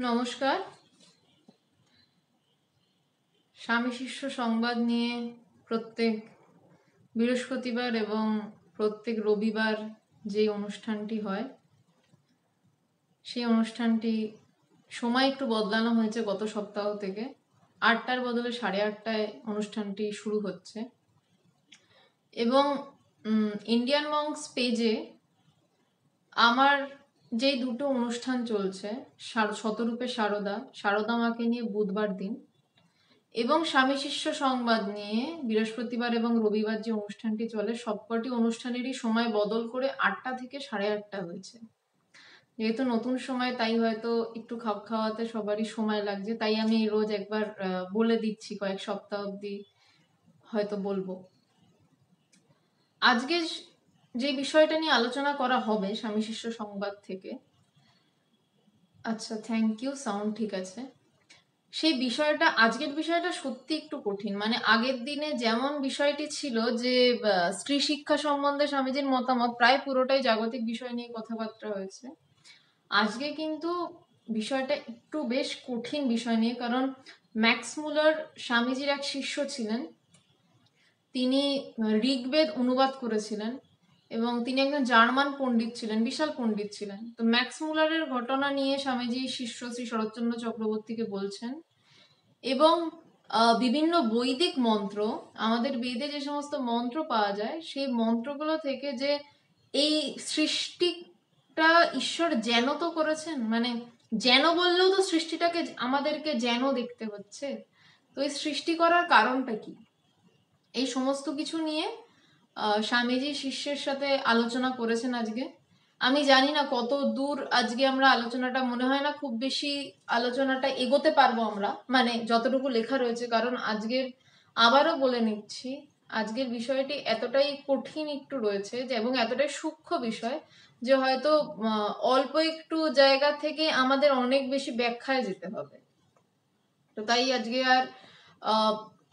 নমস্কার। স্বামী শিষ্য সংবাদ নিয়ে প্রত্যেক বৃহস্পতিবার এবং প্রত্যেক রবিবার যে অনুষ্ঠানটি হয় সেই অনুষ্ঠানটি সময় একটু বদলানো হয়েছে গত সপ্তাহ থেকে। 8টার বদলে 8:30টায় অনুষ্ঠানটি শুরু হচ্ছে এবং ইন্ডিয়ান মংস পেজে আমার যেই দুটো অনুষ্ঠান চলছে, শতরূপে সারদা মাকে নিয়ে বুধবার দিন এবং স্বামী শিষ্য সংবাদ নিয়ে বৃহস্পতিবার এবং রবিবার যে অনুষ্ঠানটি চলে, সবকটি অনুষ্ঠানেরই সময় বদল করে 8টা থেকে 8:30 হয়েছে। যেহেতু নতুন সময়, তাই হয়তো একটু খাপ খাওয়াতে সবারই সময় লাগছে, তাই আমি রোজ একবার বলে দিচ্ছি, কয়েক সপ্তাহ অবধি হয়তো বলবো। আজকে যে বিষয়টা নিয়ে আলোচনা করা হবে স্বামী শিষ্য সংবাদ থেকে, আচ্ছা থ্যাংক ইউ, সাউন্ড ঠিক আছে। সেই বিষয়টা, আজকের বিষয়টা সত্যি একটু কঠিন। মানে আগের দিনে যেমন বিষয়টি ছিল যে স্ত্রী শিক্ষা সম্বন্ধে স্বামীজির মতামত, প্রায় পুরোটাই জাগতিক বিষয় নিয়ে কথাবার্তা হয়েছে। আজকে কিন্তু বিষয়টা একটু বেশ কঠিন বিষয় নিয়ে, কারণ ম্যাক্স মুলার স্বামীজির এক শিষ্য ছিলেন। তিনি ঋগ্বেদ অনুবাদ করেছিলেন এবং তিনি একজন জার্মান পণ্ডিত ছিলেন, বিশাল পণ্ডিত ছিলেন। তো ম্যাক্স মুলারের ঘটনা নিয়ে স্বামীজি শিষ্য শ্রী শরৎচন্দ্র চক্রবর্তীকে বলছেন এবং বিভিন্ন বৈদিক মন্ত্র, আমাদের বেদে যে সমস্ত মন্ত্র পাওয়া যায়, সেই মন্ত্রগুলো থেকে যে এই সৃষ্টিটা ঈশ্বর যেন তো করেছেন, মানে যেন বললেও তো সৃষ্টিটাকে আমাদেরকে যেন দেখতে হচ্ছে, তো এই সৃষ্টি করার কারণটা কি, এই সমস্ত কিছু নিয়ে স্বামীজি শিষ্যের সাথে আলোচনা করেছেন আজকে। আমি জানি না কত দূর আজকে আমরা আলোচনাটা, মনে হয় না খুব বেশি আলোচনাটা এগোতে পারবো আমরা, মানে যতটুকু লেখা রয়েছে। কারণ আজকের, আবারও বলে নিচ্ছি, আজকের বিষয়টি এতটাই কঠিন একটু রয়েছে যে, এবং এতটাই সূক্ষ্ম বিষয় যে হয়তো অল্প একটু জায়গা থেকে আমাদের অনেক বেশি ব্যাখ্যায় যেতে হবে। তো তাই আজকে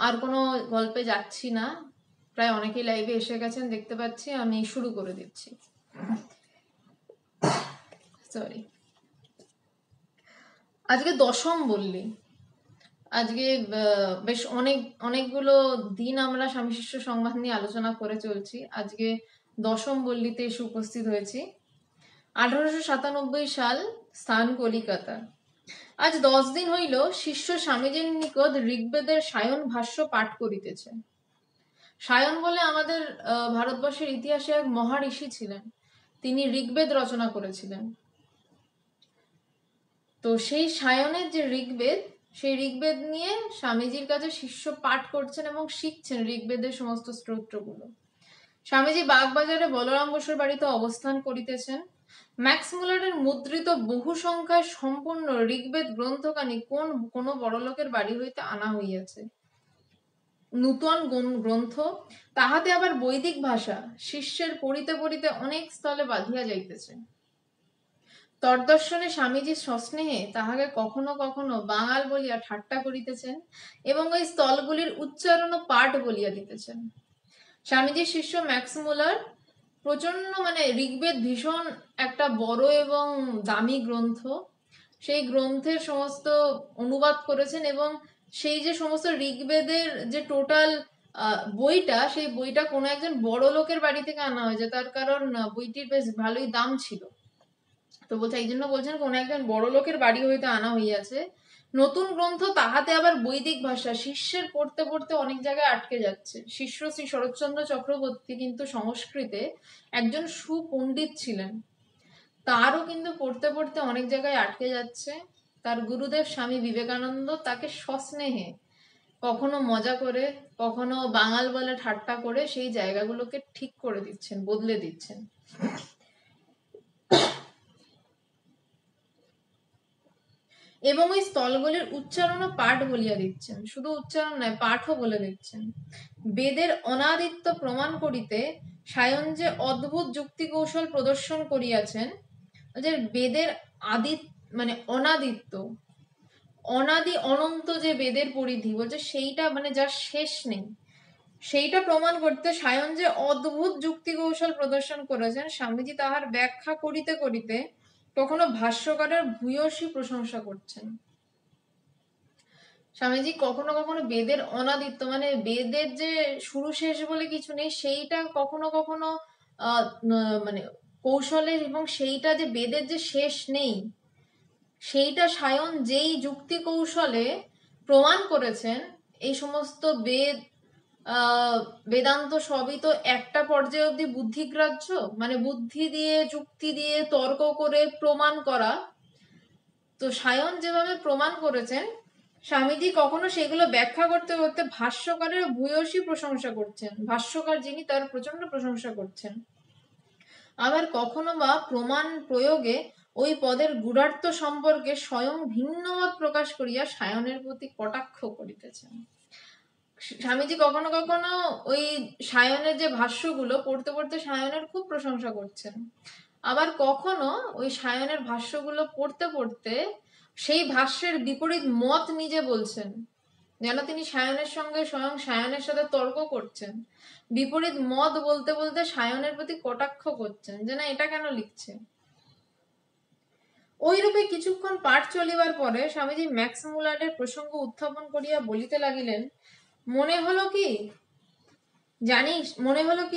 আর কোনো গল্পে যাচ্ছি না। প্রায় অনেকেই লাইভে এসে গেছেন দেখতে পাচ্ছি, আমি শুরু করে দিচ্ছি। সরি, আজকে দশম বললি। আজকে বেশ অনেকগুলো দিন আমরা স্বামী শিষ্য সংবাদ নিয়ে আলোচনা করে চলছি। আজকে দশম বল্লীতে এসে উপস্থিত হয়েছি। 1897 সাল, স্থান কলিকাতা। আজ 10 দিন হইল শিষ্য স্বামীজির নিকট ঋগ্বেদের সায়ন ভাষ্য পাঠ করিতেছে। সায়ন বলে আমাদের ভারতবর্ষের ইতিহাসে এক মহাঋষি ছিলেন, তিনি ঋগ্বেদ রচনা করেছিলেন। তো সেই সায়নের যে ঋগ্বেদ, সেই ঋগ্বেদ নিয়ে স্বামীজির কাছে শিষ্য পাঠ করছেন এবং শিখছেন ঋগ্বেদের সমস্ত স্তোত্রগুলো। স্বামীজি বাগবাজারে বলরাম বসুর বাড়িতে অবস্থান করিতেছেন। ম্যাক্স মুলারের মুদ্রিত বহু সংখ্যায় সম্পূর্ণ ঋগ্বেদ গ্রন্থখানি কোন বড়লোকের বাড়ি হইতে আনা হইয়াছে। নূতন গ্রন্থ, তাহাতে আবার বৈদিক ভাষা, শিষ্যের পড়িতে পড়িতে অনেক স্থলে বাঁধিয়া যাইতেছে। তদ্দর্শনে স্বামীজি সস্নেহে তাহাকে কখনো কখনো বাঙাল বলিয়া ঠাট্টা করিতেছেন এবং ওই স্থলগুলির উচ্চারণ ও পাঠ বলিয়া দিতেছেন। স্বামীজির শিষ্য ম্যাক্স মুলার প্রচন্ড, মানে ঋগ্বেদ ভীষণ একটা বড় এবং দামি গ্রন্থ, সেই গ্রন্থের সমস্ত অনুবাদ করেছেন এবং সেই যে সমস্ত ঋগ্বেদের যে টোটাল বইটা, সেই বইটা কোনো একজন বড় লোকের বাড়ি থেকে আনা হয়েছে, তার কারণ বইটির বেশ ভালোই দাম ছিল। তো বলছে, এই জন্য বলছেন কোন একজন বড় লোকের বাড়ি হইতে আনা হইয়াছে। নতুন গ্রন্থ, তাহাতে আবার বৈদিক ভাষা, শিষ্যের পড়তে পড়তে অনেক জায়গায় আটকে যাচ্ছে। শিষ্য শ্রী শরৎচন্দ্র চক্রবর্তী কিন্তু সংস্কৃতে একজন সুপণ্ডিত ছিলেন, তারও কিন্তু পড়তে পড়তে অনেক জায়গায় আটকে যাচ্ছে। তার গুরুদেব স্বামী বিবেকানন্দ তাকে সস্নেহে, কখনো মজা করে, কখনো বাঙাল বলে ঠাট্টা করে সেই জায়গাগুলোকে ঠিক করে দিচ্ছেন, বদলে দিচ্ছেন। এবং ওই স্থলগুলির উচ্চারণ ও পাঠ বলিয়া দিচ্ছেন। শুধু উচ্চারণ নয়, পাঠও বলে দিচ্ছেন। বেদের অনাদিত্য প্রমাণ করিতে সায়ন যে অদ্ভুত যুক্তি কৌশল প্রদর্শন করিয়াছেন, যে বেদের মানে অনাদিত্য, অনাদি অনন্ত যে বেদের পরিধি, বলছে সেইটা মানে যার শেষ নেই, সেইটা প্রমাণ করতে সায়ন যে অদ্ভুত যুক্তি কৌশল প্রদর্শন করেছেন, স্বামীজি তাহার ব্যাখ্যা করিতে করিতে কখনো ভাষ্যকারের ভূয়সী প্রশংসা করছেন। স্বামীজি কখনো কখনো বেদের অনাদিত্য, মানে বেদের যে শুরু শেষ বলে কিছু নেই সেইটা কখনো কখনো মানে কৌশলের, এবং সেইটা যে বেদের যে শেষ নেই সেইটা সায়ন যেই যুক্তি কৌশলে প্রমাণ করেছেন। এই সমস্ত বেদান্ত সবই তো একটা পর্যায়ে অবধি বুদ্ধিগ্রাহ্য, মানে বুদ্ধি দিয়ে যুক্তি দিয়ে তর্ক করে প্রমাণ করা। তো সায়ন যেভাবে প্রমাণ করেছেন, স্বামীজি কখনো সেগুলো ব্যাখ্যা করতে করতে ভাষ্যকারের ভূয়সী প্রশংসা করছেন, ভাষ্যকার যিনি তার প্রচন্ড প্রশংসা করছেন। আবার কখনো বা প্রমাণ প্রয়োগে ওই পদের গূঢ়ার্থ সম্পর্কে স্বয়ং ভিন্ন মত প্রকাশ করিয়া সায়নের প্রতি কটাক্ষ করিতেছেন। স্বামীজি কখনো কখনো ওই সায়নের যে ভাষ্যগুলো পড়তে পড়তে সায়নের খুব প্রশংসা করছেন, আবার কখনো ওই সায়নের ভাষ্যগুলো পড়তে পড়তে সেই ভাষ্যের বিপরীত মত নিজে বলছেন, যেন তিনি সায়নের সঙ্গে স্বয়ং সায়নের সাথে তর্ক করছেন। বিপরীত মত বলতে বলতে সায়নের প্রতি কটাক্ষ করছেন যে না এটা কেন লিখছে। ওইরূপে কিছুক্ষণ পাঠ চলিবার পরে স্বামীজি ম্যাক্স মুলারের প্রসঙ্গ উত্থাপন করিয়া বলিতে লাগিলেন, মনে হলো কি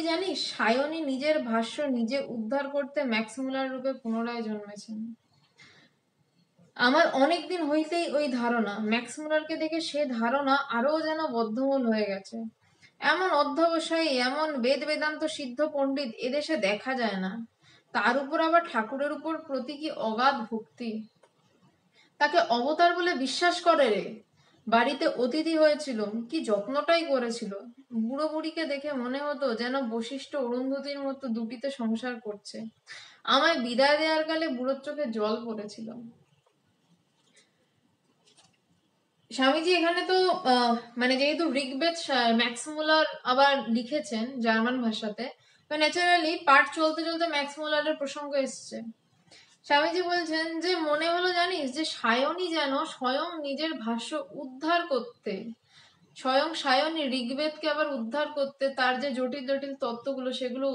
জানিস সায়নী নিজের ভাষ্য নিজে উদ্ধার করতে ম্যাক্স মুলার রূপে পুনরায় জন্মেছেন। আমার অনেকদিন হইতেই ওই ধারণা, ম্যাক্স মুলারকে দেখে সে ধারণা আরো যেন বদ্ধমূল হয়ে গেছে। এমন অধ্যবসায়ী, এমন বেদ বেদান্ত সিদ্ধ পণ্ডিত এদেশে দেখা যায় না। তার উপর আবার ঠাকুরের উপর প্রতি কি অগাধ ভক্তি। তাকে অবতার বলে বিশ্বাস করে রে। বাড়িতে অতিথি হয়েছিল, কি যত্নটাই করেছিল। বুড়ো বুড়িকে দেখে মনে হতো যেন বশিষ্ঠ অরুন্ধতির মতো দুটিতে সংসার করছে। আমায় বিদায় দেওয়ার কালে বুড়োর চোখে জল পড়েছিল। স্বামীজি এখানে তো মানে যেহেতু ঋগ্বেদ ম্যাক্স মুলার আবার লিখেছেন জার্মান ভাষাতে, তো ন্যাচারালি পাঠ চলতে চলতে ম্যাক্স মুলারের প্রসঙ্গ এসছে। স্বামীজি বলছেন যে মনে হলো জানিস যে সায়নী যেন স্বয়ং নিজের ভাষ্য উদ্ধার করতে, স্বয়ং সায়নী ঋগ্বেদকে আবার উদ্ধার করতে, তার যে জটিল জটিল তত্ত্বগুলো সেগুলো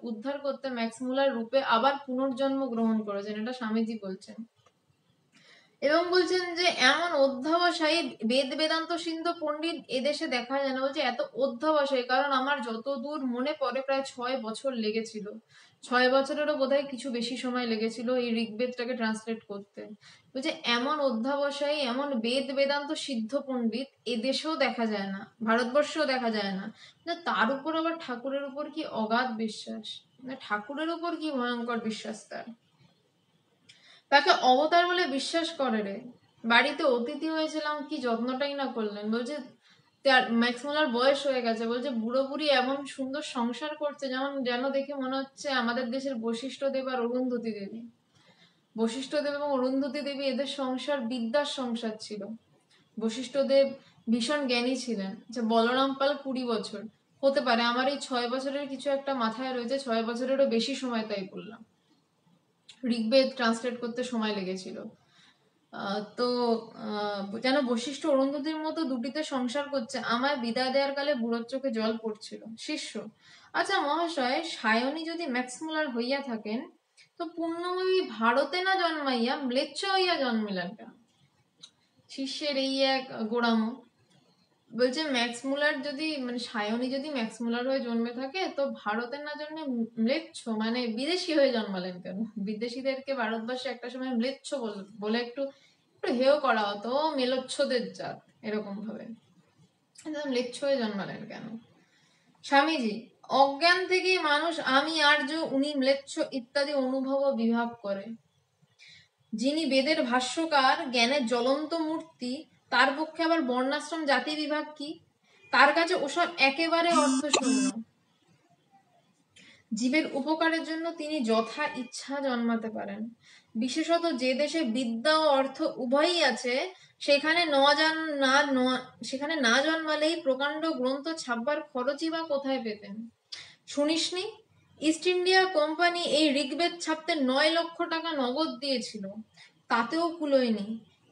উদ্ধার করতে ম্যাক্স মুলার রূপে আবার পুনর্জন্ম গ্রহণ করেছেন, এটা স্বামীজি বলছেন। এবং বলছেন যে এমন অধ্যবসায়ী বেদ বেদান্ত সিন্ধু পণ্ডিত এদেশে দেখা যায় না। বলছে এত অধ্যবসায়ী, কারণ আমার যতদূর মনে পড়ে প্রায় 6 বছর লেগেছিল, 6 বছরেরও বোধহয় কিছু বেশি সময় লেগেছিল এই ঋগ্বেদটাকে ট্রান্সলেট করতে। বলছে এমন অধ্যবসায়ী, এমন বেদ বেদান্ত সিদ্ধ পণ্ডিত এদেশেও দেখা যায় না, ভারতবর্ষেও দেখা যায় না। তার উপর আবার ঠাকুরের উপর কি অগাধ বিশ্বাস, ঠাকুরের উপর কি ভয়ঙ্কর বিশ্বাস তার। তাকে অবতার বলে বিশ্বাস করে রে। বাড়িতে অতিথি হয়েছিলাম, কি যত্নটাই না করলেন। বলছে ম্যাক্স মুলার বয়স হয়ে গেছে, বলছে বুড়ো বুড়ি এমন সুন্দর সংসার করছে যেন দেখে মনে হচ্ছে আমাদের দেশের বশিষ্ঠ দেব আর অরুন্ধতী দেবী। বশিষ্ঠ দেব এবং অরুন্ধতী দেবী এদের সংসার বিদ্যার সংসার ছিল। বশিষ্ঠ দেব ভীষণ জ্ঞানী ছিলেন। বলরাম পাল 20 বছর, হতে পারে আমার এই 6 বছরের কিছু একটা মাথায় রয়েছে, 6 বছরেরও বেশি সময় তাই বললাম, ঋগ্বেদ ট্রান্সলেট করতে সময় লেগেছিল। তো যেন বশিষ্ঠ অরুন্ধতির মতো দুটিতে সংসার করছে, আমায় বিদায় দেওয়ার কালে বুড়োর চোখে জল পড়ছিল। শিষ্য, আচ্ছা মহাশয়, সায়নী যদি ম্যাক্স মুলার হইয়া থাকেন তো পুণ্যময়ী ভারতে না জন্মাইয়া ম্লেচ্ছ হইয়া জন্মিলেন কেন? শিষ্যের এই এক গোড়ামো। বলছে ম্যাক্স মুলার যদি, মানে সায়নী যদি ম্যাক্স মুলার হয়ে জন্মে থাকে তো ভারতের না জন্মে ম্লেচ্ছ মানে বিদেশি হয়ে জন্মালেন কেন? বিদেশিদেরকে ভারতবর্ষে একটা সময় ম্লেচ্ছ বলে একটু একটু হেয় করা হতো, মেলোচ্ছদের জাত এরকম ভাবে। ম্লেচ্ছ হয়ে জন্মালেন কেন? স্বামীজি, অজ্ঞান থেকেই মানুষ আমি আর্য উনি ম্লেচ্ছ ইত্যাদি অনুভব ও বিভাগ করে। যিনি বেদের ভাষ্যকার, জ্ঞানের জ্বলন্ত মূর্তি, তার পক্ষে আবার বর্ণাশ্রম জাতি বিভাগ কি? তার কাছে ওসব একেবারে অর্থশূন্য। জীবের উপকারের জন্য তিনি যথা ইচ্ছা জন্মাতে পারেন। বিশেষত যে দেশে বিদ্যা ও অর্থ উভয়ই আছে সেখানে না জন্মালেই প্রকাণ্ড গ্রন্থ ছাপবার খরচই বা কোথায় পেতেন? শুনিসনি, ইস্ট ইন্ডিয়া কোম্পানি এই ঋগ্বেদ ছাপতে 9 লক্ষ টাকা নগদ দিয়েছিল, তাতেও কুলোয়নি।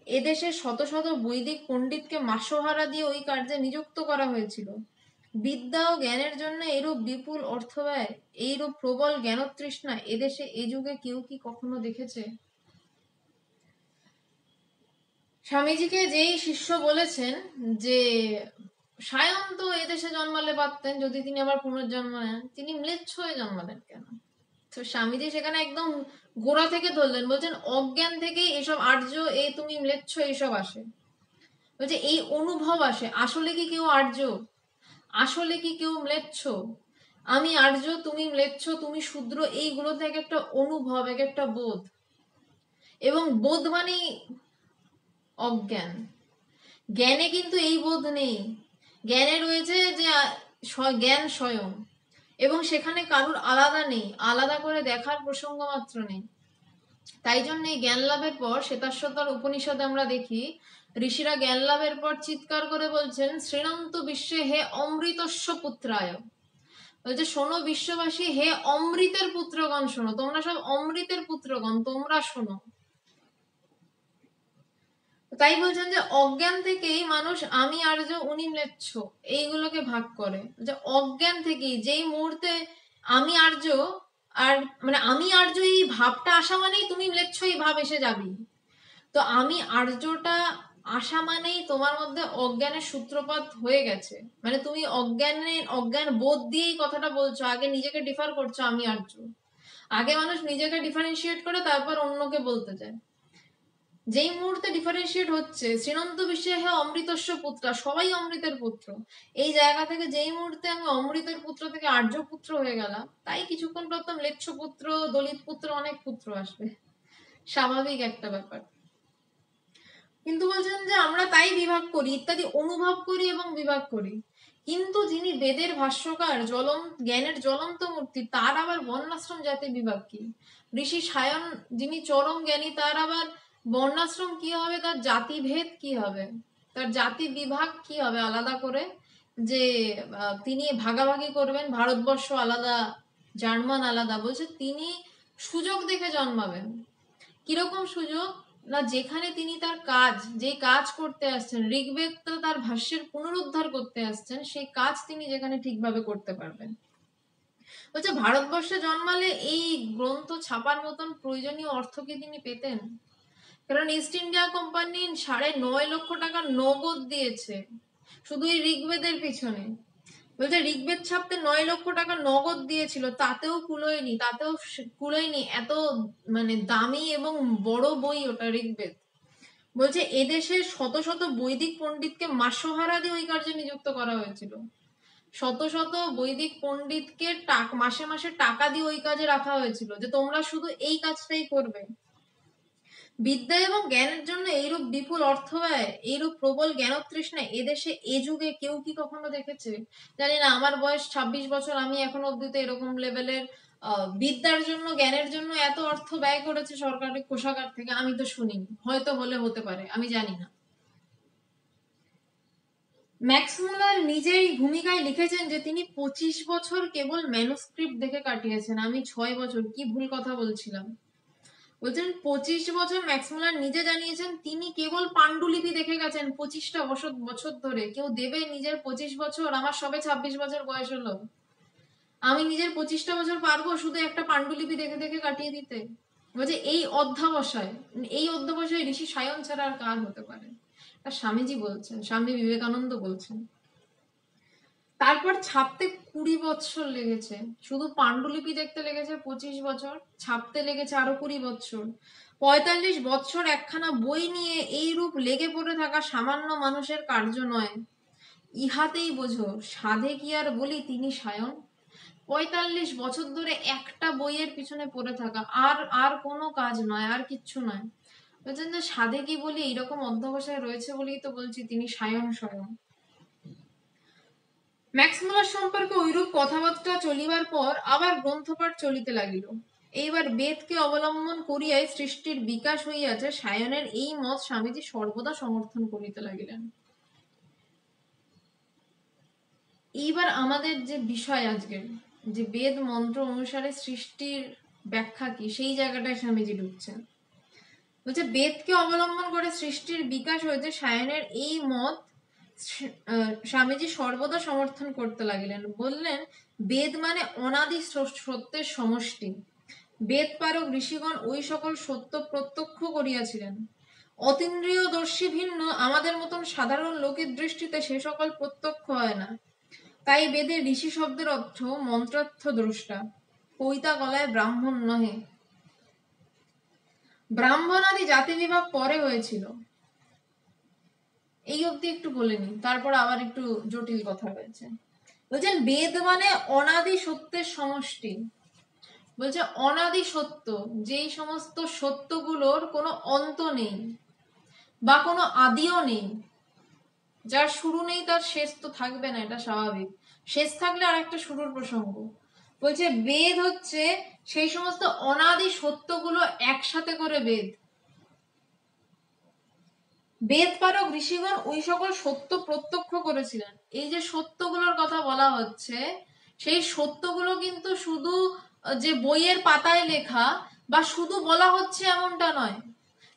এদেশে শত শত বৈদিক পণ্ডিতকে মাসোহারা দিয়ে ওই কার্যে নিযুক্ত করা হয়েছিল। বিদ্যা ও জ্ঞানের জন্য এরূপ বিপুল অর্থ ব্যয়, এইরূপ প্রবল জ্ঞানতৃষ্ণা এদেশে এ যুগে কেউ কি কখনো দেখেছে? স্বামীজিকে যেই শিষ্য বলেছেন যে সায়ন তো এদেশে জন্মালে পারতেন, যদি তিনি আবার পুনর্জন্ম নেন, তিনি ম্লেচ্ছ হয়ে জন্মালেন কেন? তো স্বামীজি সেখানে একদম গোড়া থেকে ধরলেন, বলছেন অজ্ঞান থেকেই এসব আর্য, এই তুমি ম্লেচ্ছ, এইসব আসে। বলছে এই অনুভব আসে। আসলে কি কেউ আর্য? আসলে কি কেউ ম্লেচ্ছ? আমি আর্য, তুমি ম্লেচ্ছ, তুমি শূদ্র, এইগুলো থেকে একটা অনুভব, এক একটা বোধ, এবং বোধ মানে অজ্ঞান। জ্ঞানে কিন্তু এই বোধ নেই। জ্ঞানে রয়েছে যে জ্ঞান স্বয়ং, এবং সেখানে কারুর আলাদা নেই, আলাদা করে দেখার প্রসঙ্গ মাত্র নেই। তাই জন্য এই জ্ঞান লাভের পর শ্বেতাশ্বতর উপনিষদে আমরা দেখি ঋষিরা জ্ঞান লাভের পর চিৎকার করে বলছেন, শ্রীণন্তু বিশ্বে হে অমৃতস্য পুত্রায়। বলছে শোনো বিশ্ববাসী, হে অমৃতের পুত্রগণ শোনো, তোমরা সব অমৃতের পুত্রগণ, তোমরা শোনো। তাই বলছেন যে অজ্ঞান থেকেই মানুষ আমি আর্য উনি ম্লেচ্ছ এইগুলোকে ভাগ করে। যে অজ্ঞান থেকেই, যেই মুহূর্তে আমি আর্য, আর মানে আমি আর্য এই ভাবটা আসা মানেই তুমি ম্লেচ্ছ এই ভাব এসে যাবি। তো আমি আর্যটা আসা মানেই তোমার মধ্যে অজ্ঞানের সূত্রপাত হয়ে গেছে, মানে তুমি অজ্ঞান বোধ দিয়েই কথাটা বলছো, আগে নিজেকে ডিফার করছো আমি আর্য। আগে মানুষ নিজেকে ডিফারেন্সিয়েট করে তারপর অন্যকে বলতে যায়। যেই মুহূর্তে ডিফারেন্সিয়েট হচ্ছে শ্রীনন্ত বিশ্বে হে অমৃতস্য পুত্রা, সবাই অমৃতের পুত্র, এই জায়গা থেকে যেই মুহূর্তে আমি অমৃতের পুত্র থেকে আর্য পুত্র হয়ে গেলাম, তাই কিছুক্ষণ পর তো ম্লেচ্ছ পুত্র, দলিত পুত্র, অনেক পুত্র আসবে, স্বাভাবিক একটা ব্যাপার। কিন্তু বলছেন যে আমরা তাই বিভাগ করি, ইত্যাদি অনুভব করি এবং বিভাগ করি। কিন্তু যিনি বেদের ভাষ্যকার, জ্ঞানের জ্বলন্ত মূর্তি, তার আবার বর্ণাশ্রম জাতি বিভাগ কি? ঋষি সায়ন যিনি চরম জ্ঞানী, তার আবার বর্ণাশ্রম কি হবে, তার জাতিভেদ কি হবে, তার জাতি বিভাগ কি হবে আলাদা করে, যে তিনি ভাগাভাগি করবেন, ভারতবর্ষ আলাদা, জার্মান আলাদা। বলছে তিনি সুযোগ দেখে জন্মাবেন। কিরকম সুযোগ? না, যেখানে তিনি তার কাজ, যে কাজ করতে আসছেন, ঋগ্বেদ তার ভাষ্যের পুনরুদ্ধার করতে আসছেন, সেই কাজ তিনি যেখানে ঠিকভাবে করতে পারবেন। বলছে ভারতবর্ষে জন্মালে এই গ্রন্থ ছাপার মতন প্রয়োজনীয় অর্থ কি তিনি পেতেন? কারণ ইস্ট ইন্ডিয়া কোম্পানি 9.5 লক্ষ টাকা নগদ দিয়েছে শুধু এই ঋগ্বেদের পিছনে। বলছে ঋগ্বেদ ছাপতে 9 লক্ষ টাকা নগদ দিয়েছিল, তাতেও কুলোয়নি এত মানে দামি এবং বড় বই ওটা ঋগ্বেদ। বলছে এদেশে শত শত বৈদিক পণ্ডিতকে মাসোহারা দিয়ে ওই কার্যে নিযুক্ত করা হয়েছিল। শত শত বৈদিক পণ্ডিতকে মাসে মাসে টাকা দিয়ে ওই কাজে রাখা হয়েছিল, যে তোমরা শুধু এই কাজটাই করবে। বিদ্যা এবং জ্ঞানের জন্য এইরূপ বিপুল অর্থ ব্যয়, এইরূপ প্রবল জ্ঞানতৃষ্ণা এদেশে এ যুগে কেউ কি কখনো দেখেছে? জানি না, আমার বয়স 26 বছর, আমি এখনো অব্দি তো এরকম লেভেলের বিদ্যার জন্য, জ্ঞানের জন্য এত অর্থ ব্যয় করেছে সরকারি কোষাগার থেকে আমি তো শুনিনি। হয়তো হতে পারে, আমি জানি না। ম্যাক্স মুলার নিজেই ভূমিকায় লিখেছেন যে তিনি 25 বছর কেবল ম্যানুস্ক্রিপ্ট দেখে কাটিয়েছেন, আমি 6 বছর। কি ভুল কথা বলছিলাম। বলছেন 25 বছর, ম্যাক্স মুলার নিজে জানিয়েছেন তিনি কেবল পাণ্ডুলিপি দেখে গেছেন 25টা বছর ধরে। কেউ দেবে নিজের 25 বছর? আমার সবে 26 বছর বয়স হলো, আমি নিজের 25টা বছর পারবো শুধু একটা পাণ্ডুলিপি দেখে দেখে কাটিয়ে দিতে? বলছে এই অধ্যবসায় ঋষি সায়ন ছাড়া আর কার হতে পারে? আর স্বামীজি বলছেন, স্বামী বিবেকানন্দ বলছেন। তারপর ছাপতে 20 বছর লেগেছে, শুধু পাণ্ডুলিপি দেখতে লেগেছে 25 বছর, ছাপতে লেগেছে আরো 20 বছর। 45 বছর একখানা বই নিয়ে এই রূপ লেগে পড়ে থাকা সামান্য মানুষের কার্য নয়। ইহাতেই বোঝো সাধে কি আর বলি তিনি সায়ন। 45 বছর ধরে একটা বইয়ের পিছনে পড়ে থাকা, আর কোনো কাজ নয়, আর কিচ্ছু নয়। বলছেন যে সাধে কি বলি, এইরকম অধ্যবসায় রয়েছে বলেই তো বলছি তিনি সায়ন স্বয়ং। ম্যাক্স মুলার সম্পর্কে ঐরূপ কথাবার্তা চলিবার পর আবার গ্রন্থপাঠ চলিতে লাগিল। এইবার বেদকে অবলম্বন করিয়াই সৃষ্টির বিকাশ হইয়াছে, সায়নের এই মত স্বামীজি সর্বদা সমর্থন করিতে লাগিলেন। এইবার আমাদের যে বিষয় আজকের, যে বেদ মন্ত্র অনুসারে সৃষ্টির ব্যাখ্যা কি, সেই জায়গাটায় স্বামীজি ঢুকছেন। বলছে বেদকে অবলম্বন করে সৃষ্টির বিকাশ হয়েছে, সায়নের এই মত স্বামীজি সর্বদা সমর্থন করতে লাগিলেন। বললেন বেদ মানে অনাদি সত্যের সমষ্টি। বেদ পারক ঋষিগণ ওই সকল সত্য প্রত্যক্ষ করিয়াছিলেন। অতীন্দ্রিয়দর্শী ভিন্ন আমাদের মতন সাধারণ লোকের দৃষ্টিতে সে সকল প্রত্যক্ষ হয় না। তাই বেদে ঋষি শব্দের অর্থ মন্ত্রার্থ দ্রষ্টা, পৈতা গলায় ব্রাহ্মণ নহে। ব্রাহ্মণাদি জাতি বিভাগ পরে হয়েছিল। এই অবধি একটু বলে নি, তারপর আবার একটু জটিল কথা রয়েছে। বলছেন বেদ মানে অনাদি সত্যের সমষ্টি। বলছে অনাদি সত্য, যেই সমস্ত সত্যগুলোর কোনো অন্ত নেই বা কোনো আদিও নেই, যার শুরু নেই তার শেষ তো থাকবে না, এটা স্বাভাবিক। শেষ থাকলে আর একটা শুরুর প্রসঙ্গ। বলছে বেদ হচ্ছে সেই সমস্ত অনাদি সত্যগুলো একসাথে করে বেদ। বেদ পারক ঋষিগণ ওই সকল সত্য প্রত্যক্ষ করেছিলেন। এই যে সত্যগুলোর কথা বলা হচ্ছে, সেই সত্যগুলো কিন্তু শুধু যে বইয়ের পাতায় লেখা বা শুধু বলা হচ্ছে এমনটা নয়।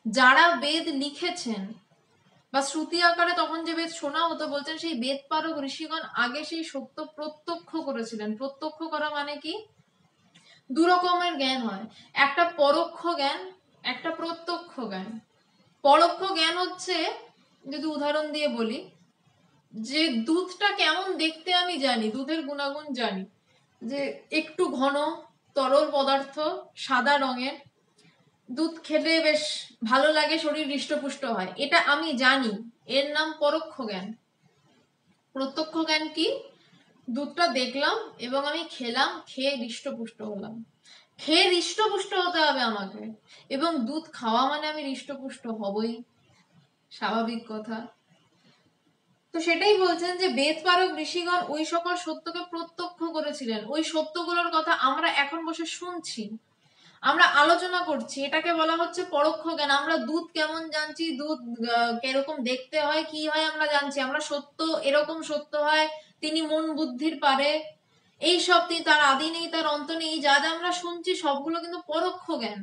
যারা বেদ লিখেছেন বা শ্রুতি আকারে তখন যে বেদ শোনা হতো, বলছেন সেই বেদ পারক ঋষিগণ আগে সেই সত্য প্রত্যক্ষ করেছিলেন। প্রত্যক্ষ করা মানে কি? দু রকমের জ্ঞান হয়, একটা পরোক্ষ জ্ঞান, একটা প্রত্যক্ষ জ্ঞান। পরোক্ষ জ্ঞান হচ্ছে, যদি উদাহরণ দিয়ে বলি, যে দুধটা কেমন দেখতে আমি জানি, দুধের গুণাগুণ জানি, যে একটু ঘন তরল পদার্থ, সাদা রঙের, দুধ খেতে বেশ ভালো লাগে, শরীর হৃষ্টপুষ্ট হয়, এটা আমি জানি, এর নাম পরোক্ষ জ্ঞান। প্রত্যক্ষ জ্ঞান কি? দুধটা দেখলাম এবং আমি খেলাম, খেয়ে হৃষ্টপুষ্ট হলাম। খেয়ে হৃষ্টপুষ্ট হতে হবে আমাকে, এবং দুধ খাওয়া মানে আমি হৃষ্টপুষ্ট হবই, স্বাভাবিক কথা। তো সেটাই বলছেন যে বেদ পারক ঋষিগণ ওই সকল সত্যকে প্রত্যক্ষ করেছিলেন। ওই সত্যগুলোর কথা আমরা এখন বসে শুনছি, আমরা আলোচনা করছি, এটাকে বলা হচ্ছে পরোক্ষ জ্ঞান। আমরা দুধ কেমন জানছি, দুধ কিরকম দেখতে হয়, কি হয় আমরা জানছি। আমরা সত্য এরকম সত্য হয়, তিনি মন বুদ্ধির পারে, এই সব, তার আদি নেই, তার অন্ত নেই, যা যা আমরা শুনছি সবগুলো কিন্তু পরোক্ষ জ্ঞান।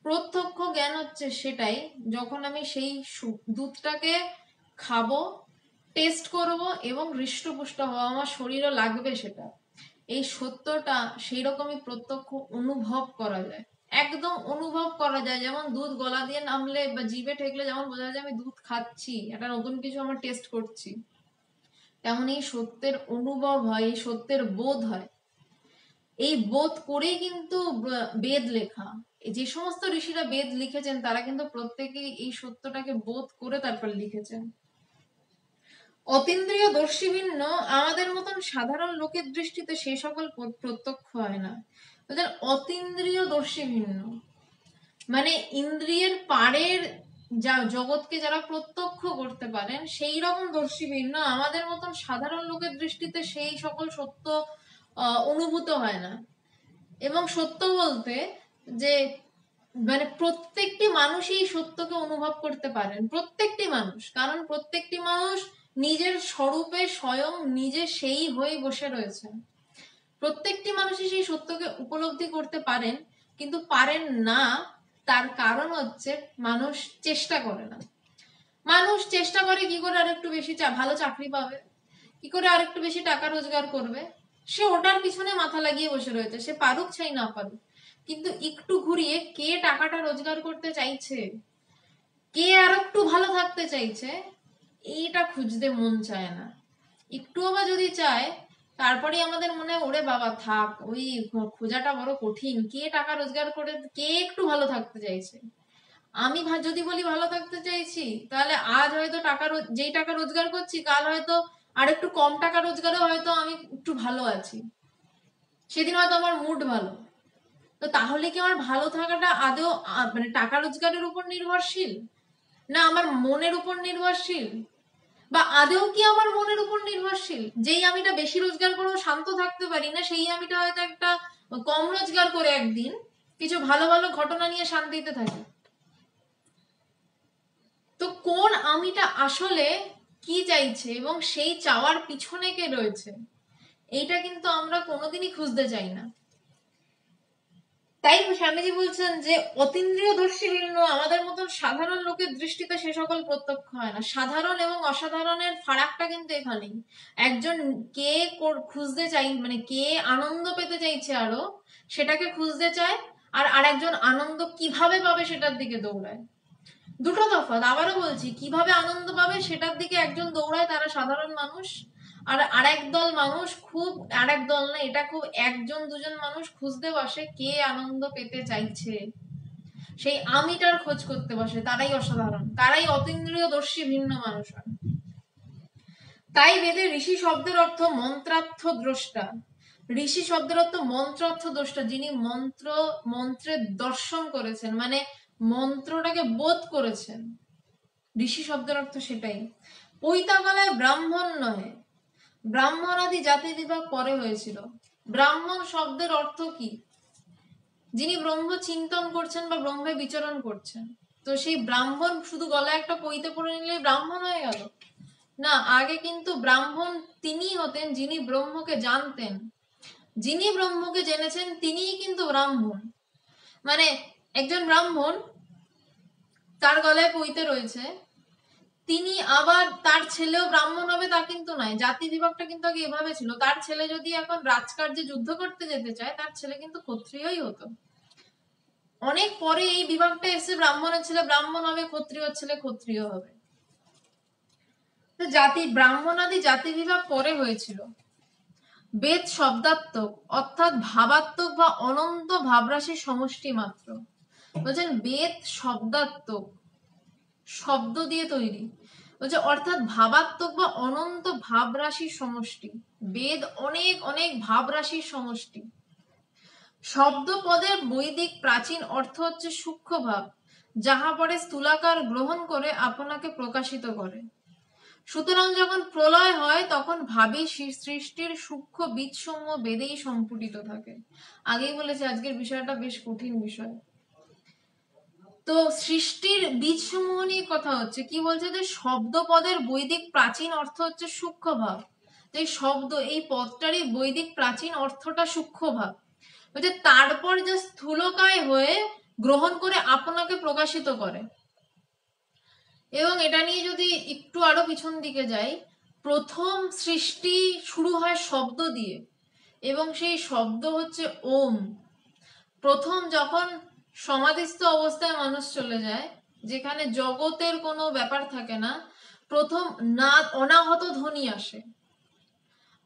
প্রত্যক্ষ জ্ঞান হচ্ছে সেটাই যখন আমি সেই দুধটাকে খাবো, টেস্ট করব এবং হৃষ্টপুষ্ট হবো, আমার শরীরও লাগবে সেটা। এই সত্যটা সেই রকমই প্রত্যক্ষ অনুভব করা যায়, একদম অনুভব করা যায়। যেমন দুধ গলা দিয়ে নামলে বা জিভে ঠেকলে যেমন বোঝা যায় আমি দুধ খাচ্ছি, একটা নতুন কিছু আমার টেস্ট করছি, তেমন এই সত্যের অনুভব হয়, এই সত্যের বোধ হয়। এই বোধ করেই কিন্তু বেদ লেখা। যে সমস্ত ঋষিরা বেদ লিখেছেন তারা কিন্তু প্রত্যেকেই এই সত্যটাকে বোধ করে তারপর লিখেছেন। অতীন্দ্রিয় দর্শী ভিন্ন আমাদের মতন সাধারণ লোকের দৃষ্টিতে সে সকল প্রত্যক্ষ হয় না। অতীন্দ্রিয় দর্শী ভিন্ন মানে ইন্দ্রিয়ের পারের যা জগৎকে যারা প্রত্যক্ষ করতে পারেন, সেই রকম দর্শী ভিন্ন আমাদের মতন সাধারণ লোকের দৃষ্টিতে সেই সকল সত্য অনুভূত হয় না। এবং সত্য বলতে যে মানে প্রত্যেকটি মানুষই এই সত্যকে অনুভব করতে পারেন, প্রত্যেকটি মানুষ। কারণ প্রত্যেকটি মানুষ নিজের স্বরূপে স্বয়ং নিজে সেই হয়ে বসে রয়েছেন। প্রত্যেকটি মানুষই সেই সত্যকে উপলব্ধি করতে পারেন, কিন্তু পারেন না, তার কারণ হচ্ছে মানুষ চেষ্টা করে না। মানুষ চেষ্টা করে কি করে আরেকটু বেশি ভালো চাকরি পাবে, কি করে আরেকটু বেশি টাকা রোজগার করবে, সে ওটার পিছনে মাথা লাগিয়ে বসে রয়েছে, সে পারুক চাই না পারুক। কিন্তু একটু ঘুরিয়ে কে টাকাটা রোজগার করতে চাইছে, কে আর একটু ভালো থাকতে চাইছে, এইটা খুঁজতে মন চায় না। একটুও বা যদি চায়, তারপরে আমাদের মনে ওরে বাবা থাক, ওই খোঁজাটা বড় কঠিন, কে টাকা রোজগার করে, কে একটু ভালো থাকতে চাইছে। আমি যদি বলি ভালো থাকতে চাইছি, তাহলে আজ হয়তো যেই টাকা রোজগার করছি, কাল হয়তো আর একটু কম টাকা রোজগারে হয়তো আমি একটু ভালো আছি, সেদিন হয়তো আমার মুড ভালো। তো তাহলে কি আমার ভালো থাকাটা আদৌ মানে টাকা রোজগারের উপর নির্ভরশীল, না আমার মনের উপর নির্ভরশীল, বা আদৌ কি আমার মনের উপর নির্ভরশীল? যেই আমিটা বেশি রোজগার করেও শান্ত থাকতে পারি না, সেই আমিটা হয়তো একটা কম রোজগার করে একদিন কিছু ভালো ভালো ঘটনা নিয়ে শান্তিতে থাকি। তো কোন আমিটা আসলে কি চাইছে এবং সেই চাওয়ার পিছনে কে রয়েছে, এইটা কিন্তু আমরা কোনোদিনই খুঁজতে চাই না। তাই স্বামীজি বলছেন যে অতীন্দ্রিয় দর্শী ভিন্ন আমাদের মতন সাধারণ লোকের দৃষ্টিতে সে সকল প্রত্যক্ষ হয় না। সাধারণ এবং অসাধারণের ফারাকটা কিন্তু এখানেই। একজন কে খুঁজতে চাই, মানে কে আনন্দ পেতে চাইছে আরো, সেটাকে খুঁজতে চায়, আর আরেকজন আনন্দ কিভাবে পাবে সেটার দিকে দৌড়ায়। দুটো তফাৎ। আবারও বলছি, কিভাবে আনন্দ পাবে সেটার দিকে একজন দৌড়ায়, তারা সাধারণ মানুষ, আর আরেক দল মানুষ, খুব আরেক দল না, এটা খুব একজন দুজন মানুষ খুঁজতে বসে কে আনন্দ পেতে চাইছে, সেই আমিটার খোঁজ করতে বসে। তারাই অসাধারণ, তারাই অতীন্দ্রিয়দর্শী ভিন্ন মানুষ হয়। তাই বেদে ঋষি শব্দের অর্থ মন্ত্রার্থ দ্রষ্টা। ঋষি শব্দের অর্থ মন্ত্রার্থ দ্রষ্টা, যিনি মন্ত্রের দর্শন করেছেন, মানে মন্ত্রটাকে বোধ করেছেন। ঋষি শব্দের অর্থ সেটাই। পৈতাগলায় ব্রাহ্মণ নহে, ব্রাহ্মণ আদি জাতি বিভাগ পরে হয়েছিল। ব্রাহ্মণ শব্দের অর্থ কি? যিনি ব্রহ্ম চিন্তন করছেন বা ব্রহ্মে বিচরণ করছেন। তো সেই ব্রাহ্মণ শুধু গলায় একটা পৈতে পড়ে নিলে ব্রাহ্মণ হয়ে গেল না। আগে কিন্তু ব্রাহ্মণ তিনি হতেন যিনি ব্রহ্মকে জানতেন। যিনি ব্রহ্মকে জেনেছেন তিনিই কিন্তু ব্রাহ্মণ। মানে একজন ব্রাহ্মণ, তার গলায় পৈতে রয়েছে, তিনি আবার তার ছেলেও ব্রাহ্মণ হবে তা কিন্তু নয়। জাতি বিভাগটা কিন্তু আগে এভাবে ছিল। তার ছেলে যদি এখন রাজকার্যে যুদ্ধ করতে যেতে চায়, তার ছেলে কিন্তু ক্ষত্রিয়ই হতো। অনেক পরে এই বিভাগটা এসে ব্রাহ্মণের ছেলে ব্রাহ্মণ হবে, ক্ষত্রিয়র ছেলে ক্ষত্রিয় হবে। জাতি ব্রাহ্মণ আদি জাতি বিভাগ পরে হয়েছিল। বেদ শব্দাত্মক, অর্থাৎ ভাবাত্মক বা অনন্ত ভাবরাশির সমষ্টি মাত্র। বলছেন বেদ শব্দাত্মক, শব্দ দিয়ে তৈরি, বলছে অর্থাৎ ভাবাত্মক বা অনন্ত ভাবরাশির সমষ্টি। বেদ অনেক অনেক ভাবরাশির সমষ্টি। শব্দ পদের বৈদিক প্রাচীন অর্থ হচ্ছে সূক্ষ্ম ভাব, যাহা পরে স্থূলাকার গ্রহণ করে আপনাকে প্রকাশিত করে। সুতরাং যখন প্রলয় হয় তখন ভাবি সৃষ্টির সূক্ষ্ম বীজসমূহ বেদেই সম্পুটিত থাকে। আগেই বলেছি আজকের বিষয়টা বেশ কঠিন বিষয়। তো সৃষ্টির বীজসমূহ নিয়ে কথা হচ্ছে। কি বলছে যে শব্দ পদের বৈদিক প্রাচীন অর্থ হচ্ছে সূক্ষ্ম ভাব। এই শব্দ, এই পদটারই বৈদিক প্রাচীন অর্থটা সূক্ষ্ম ভাব। বলছে তারপর যে স্থূলকায় হয়ে গ্রহণ করে আপনাকে প্রকাশিত করে। এবং এটা নিয়ে যদি একটু আরো পিছন দিকে যাই, প্রথম সৃষ্টি শুরু হয় শব্দ দিয়ে, এবং সেই শব্দ হচ্ছে ওম। প্রথম যখন সমাধিস্থ অবস্থায় মানুষ চলে যায়, যেখানে জগতের কোনো ব্যাপার থাকে না, প্রথম না অনাহত ধ্বনি আসে।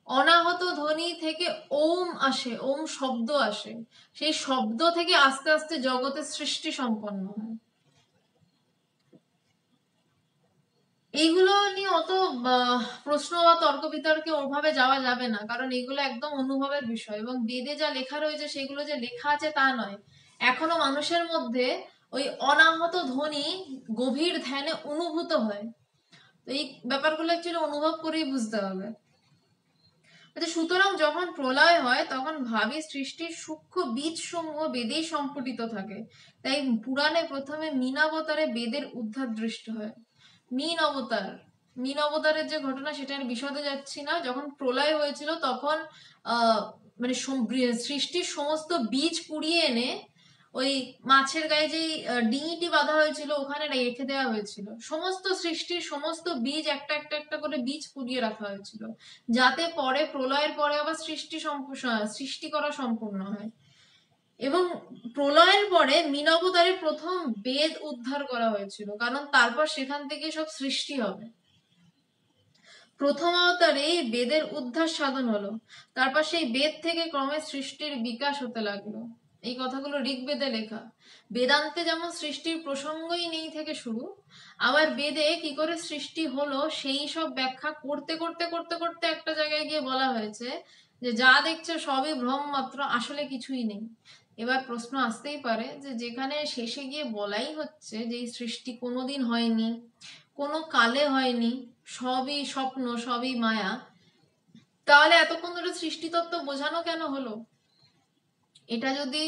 অনাহত ধ্বনি থেকে ওম আসে, ওম শব্দ আসে। সেই শব্দ থেকে আস্তে আস্তে জগতের সৃষ্টি সম্পন্ন হয়। এইগুলো নিয়ে অত প্রশ্ন বা তর্ক বিতর্কে ওভাবে যাওয়া যাবে না, কারণ এগুলো একদম অনুভবের বিষয়। এবং বেদে যা লেখা রয়েছে সেগুলো যে লেখা আছে তা নয়, এখনো মানুষের মধ্যে ওই অনাহত ধ্বনি গভীর ধ্যানে অনুভূত হয়। তো এই ব্যাপারগুলো অ্যাকচুয়ালি অনুভব করেই বুঝতে হবে। সুতরাং যখন প্রলয় হয় তখন ভাবি সৃষ্টির সূক্ষ্ম বীজ সমূহ বেদেই সম্পুটিত থাকে। তাই পুরাণে প্রথমে মীনাবতারে বেদের উদ্ধার দৃষ্ট হয়। মীন অবতারের যে ঘটনা সেটার বিশদে যাচ্ছি না। যখন প্রলয় হয়েছিল তখন মানে সৃষ্টির সমস্ত বীজ কুড়িয়ে এনে ওই মাছের গায়ে যে ডিঙিটি বাঁধা হয়েছিল ওখানে রেখে দেওয়া হয়েছিল। সমস্ত সৃষ্টির সমস্ত বীজ একটা একটা একটা করে বীজ কুড়িয়ে রাখা হয়েছিল, যাতে পরে প্রলয়ের পরে আবার সৃষ্টি করা সম্পূর্ণ হয়। এবং প্রলয়ের পরে মীন অবতারে প্রথম বেদ উদ্ধার করা হয়েছিল, কারণ তারপর সেখান থেকে সব সৃষ্টি হবে। প্রথম অবতারে বেদের উদ্ধার সাধন হলো, তারপর সেই বেদ থেকে ক্রমে সৃষ্টির বিকাশ হতে লাগলো। এই কথাগুলো ঋগ্বেদে লেখা। বেদান্তে যেমন সৃষ্টির প্রসঙ্গই নেই থেকে শুরু, আবার বেদে কি করে সৃষ্টি হলো সেই সব ব্যাখ্যা করতে করতে করতে করতে একটা জায়গায় গিয়ে বলা হয়েছে যে যা দেখছে সবই ভ্রম মাত্র, আসলে কিছুই নেই। এবার প্রশ্ন আসতেই পারে যে যেখানে শেষে গিয়ে বলাই হচ্ছে যে এই সৃষ্টি কোনোদিন হয়নি, কোনো কালে হয়নি, সবই স্বপ্ন, সবই মায়া, তাহলে এতক্ষণ ধরে সৃষ্টিতত্ত্ব বোঝানো কেন হলো? এটা যদি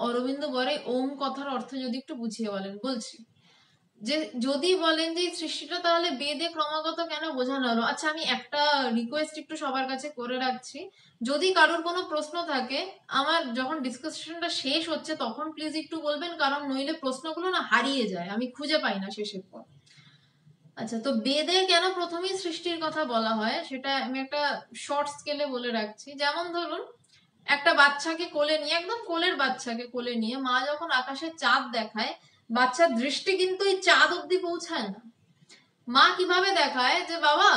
অরবিন্দ বরে ওম কথার অর্থ যদি একটু বুঝিয়ে বলেন। বলছি যে যদি বলেন যে সৃষ্টিটা তাহলে বেদে ক্রমাগত কেন বোঝানো হলো। আচ্ছা, আমি একটা রিকোয়েস্ট একটু সবার কাছে করে রাখছি, যদি কারোর কোনো প্রশ্ন থাকে আমার যখন ডিসকাশনটা শেষ হচ্ছে তখন প্লিজ একটু বলবেন, কারণ নইলে প্রশ্নগুলো না হারিয়ে যায়, আমি খুঁজে পাই না শেষের পর। আচ্ছা, তো বেদে কেন প্রথমেই সৃষ্টির কথা বলা হয় সেটা আমি একটা শর্ট স্কেলে বলে রাখছি। যেমন ধরুন একটা বাচ্চাকে কোলে নিয়ে, একদম কোলের বাচ্চাকে কোলে নিয়ে মা যখন আকাশে চাঁদ দেখায়, বাচ্চার দৃষ্টি কিন্তু ওই চাঁদ অব্দি পৌঁছায় না। মা কিভাবে দেখায় যে বাবা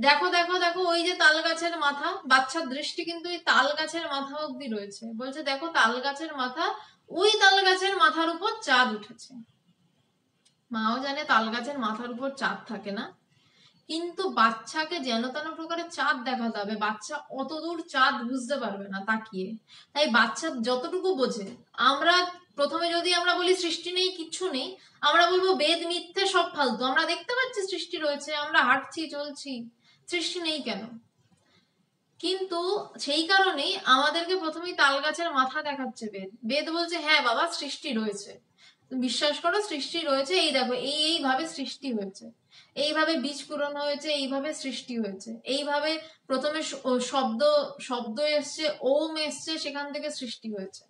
দেখো দেখো দেখো ওই যে তাল গাছের মাথা, বাচ্চার দৃষ্টি কিন্তু ওই তাল গাছের মাথা অব্দি রয়েছে, বলছে দেখো তাল গাছের মাথা, ওই তাল গাছের মাথার উপর চাঁদ উঠেছে। মাও জানে তাল গাছের মাথার উপর চাঁদ থাকে না, কিন্তু বাচ্চাকে যেন তেন প্রকারের চাঁদ দেখাতে হবে, বাচ্চা অত দূর চাঁদ বুঝতে পারবে না তাকিয়ে। তাই বাচ্চা যতটুকু বোঝে, আমরা প্রথমে যদি আমরা বলি সৃষ্টি নেই কিচ্ছু নেই, আমরা বলবো বেদ মিথ্যে সব ফালতু, আমরা দেখতে পাচ্ছি সৃষ্টি রয়েছে, আমরা হাঁটছি চলছি, সৃষ্টি নেই কেন? কিন্তু সেই কারণেই আমাদেরকে প্রথমেই তাল গাছের মাথা দেখাচ্ছে বেদ। বেদ বলছে হ্যাঁ বাবা সৃষ্টি রয়েছে, বিশ্বাস করো সৃষ্টি রয়েছে, এই দেখো এইভাবে সৃষ্টি হয়েছে, এইভাবে বীজ পূরণ হয়েছে, এইভাবে সৃষ্টি হয়েছে, এইভাবে প্রথমে শব্দ শব্দ এসছে, ওম এসছে, সেখান থেকে সৃষ্টি হয়েছে।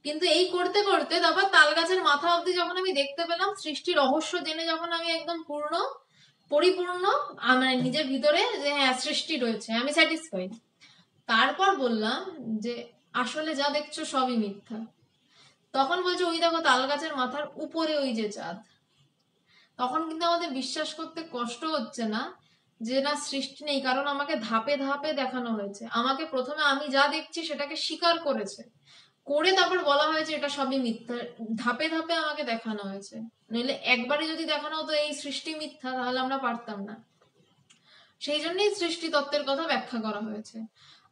কিন্তু এই করতে করতে তারপর তাল গাছের মাথা অব্দি যখন আমি দেখতে পেলাম, সৃষ্টি রহস্য জেনে যখন আমি একদম পরিপূর্ণ মানে নিজের ভিতরে যে হ্যাঁ সৃষ্টি রয়েছে, আমি স্যাটিসফাইড, তারপর বললাম যে আসলে যা দেখছো সবই মিথ্যা। তখন বলছে ওই দেখো তাল গাছের মাথার উপরে ওই যে চাঁদ। তখন কিন্তু আমাদের বিশ্বাস করতে কষ্ট হচ্ছে না যে না সৃষ্টি নেই, কারণ আমাকে ধাপে ধাপে দেখানো হয়েছে, আমাকে প্রথমে আমি যা দেখছি সেটাকে স্বীকার করেছে, করে তারপর বলা হয়েছে এটা সবই মিথ্যা, ধাপে ধাপে আমাকে দেখানো হয়েছে। নইলে একবারে যদি দেখানো হতো এই সৃষ্টি মিথ্যা, তাহলে আমরা পারতাম না। সেই জন্যই সৃষ্টি তত্ত্বের কথা ব্যাখ্যা করা হয়েছে।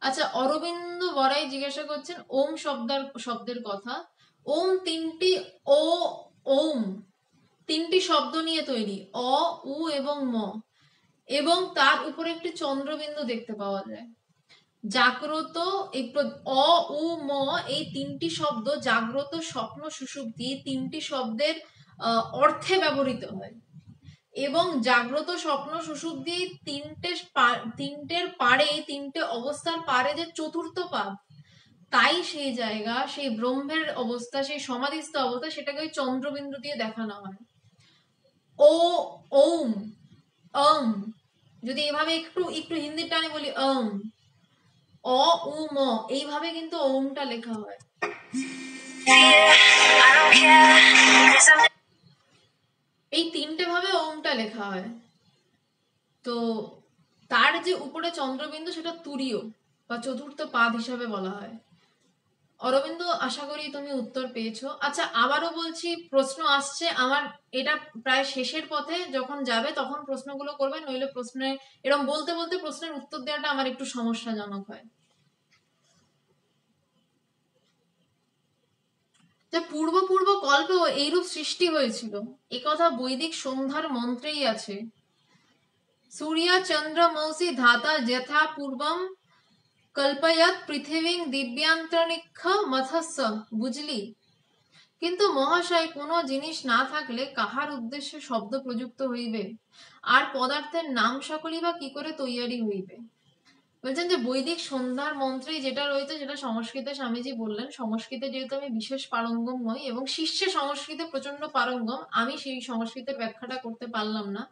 আচ্ছা, অরবিন্দ বরাই জিজ্ঞাসা করছেন ওম শব্দের কথা। ওম ওম তিনটি শব্দ নিয়ে তৈরি, অ, উ এবং ম, এবং তার উপরে একটি চন্দ্রবিন্দু দেখতে পাওয়া যায়। জাগ্রত অ, উ, ম এই তিনটি শব্দ জাগ্রত, স্বপ্ন, সুষুপ্তি তিনটি শব্দের অর্থে ব্যবহৃত হয়, এবং জাগ্রত, স্বপ্ন, সুষুপ্তি তিনটের পারে, তিনটে অবস্থার পারে যে চতুর্থ পাদ, তাই সেই জায়গা, সেই ব্রহ্মের অবস্থা, সেই সমাধিস্থ অবস্থা, সেটাকে ওই চন্দ্রবিন্দু দিয়ে দেখানো হয়। ও, ওম, যদি এভাবে একটু একটু হিন্দির টানে বলি অ, উ, ম, এইভাবে কিন্তু ওমটা লেখা হয়। এই তিনটে ভাবে ওমটা লেখা হয়। তো তার যে উপরে চন্দ্রবিন্দু সেটা তুরীয় বা চতুর্থ পাদ হিসাবে বলা হয়। অরবিন্দ, আশা করি তুমি উত্তর পেয়েছো। আচ্ছা, আবারও বলছি, প্রশ্ন আসছে আমার, এটা প্রায় শেষের পথে যখন যাবে তখন প্রশ্নগুলো করবে, নইলে প্রশ্নে এরকম বলতে বলতে প্রশ্নের উত্তর দেওয়াটা আমার একটু সমস্যাজনক হয়। যে পূর্ব কল্পেও এইরূপ সৃষ্টি হয়েছিল, একথা বৈদিক সন্ধ্যার মন্ত্রেই আছে। সূর্য চন্দ্র মৌসি ধাতা যথা পূর্বম কল্পয়ত পৃথিবীং দিব্যান্তরিক্ষ মথস্য। বুঝলি? কিন্তু মহাশয়, কোনো জিনিস না থাকলে কাহার উদ্দেশ্যে শব্দ প্রযুক্ত হইবে, আর পদার্থের নাম সকলই বা কি করে তৈয়ারি হইবে? বলছেন যে বৈদিক সন্ধ্যার মন্ত্রে যেটা রয়েছে সেটা সংস্কৃতে স্বামীজি বললেন। সংস্কৃতে যেহেতু আমি বিশেষ পারঙ্গম নই এবং শিষ্যে সংস্কৃতে প্রচন্ড পারঙ্গম, আমি সেই সংস্কৃতের ব্যাখ্যাটা করতে পারলাম না,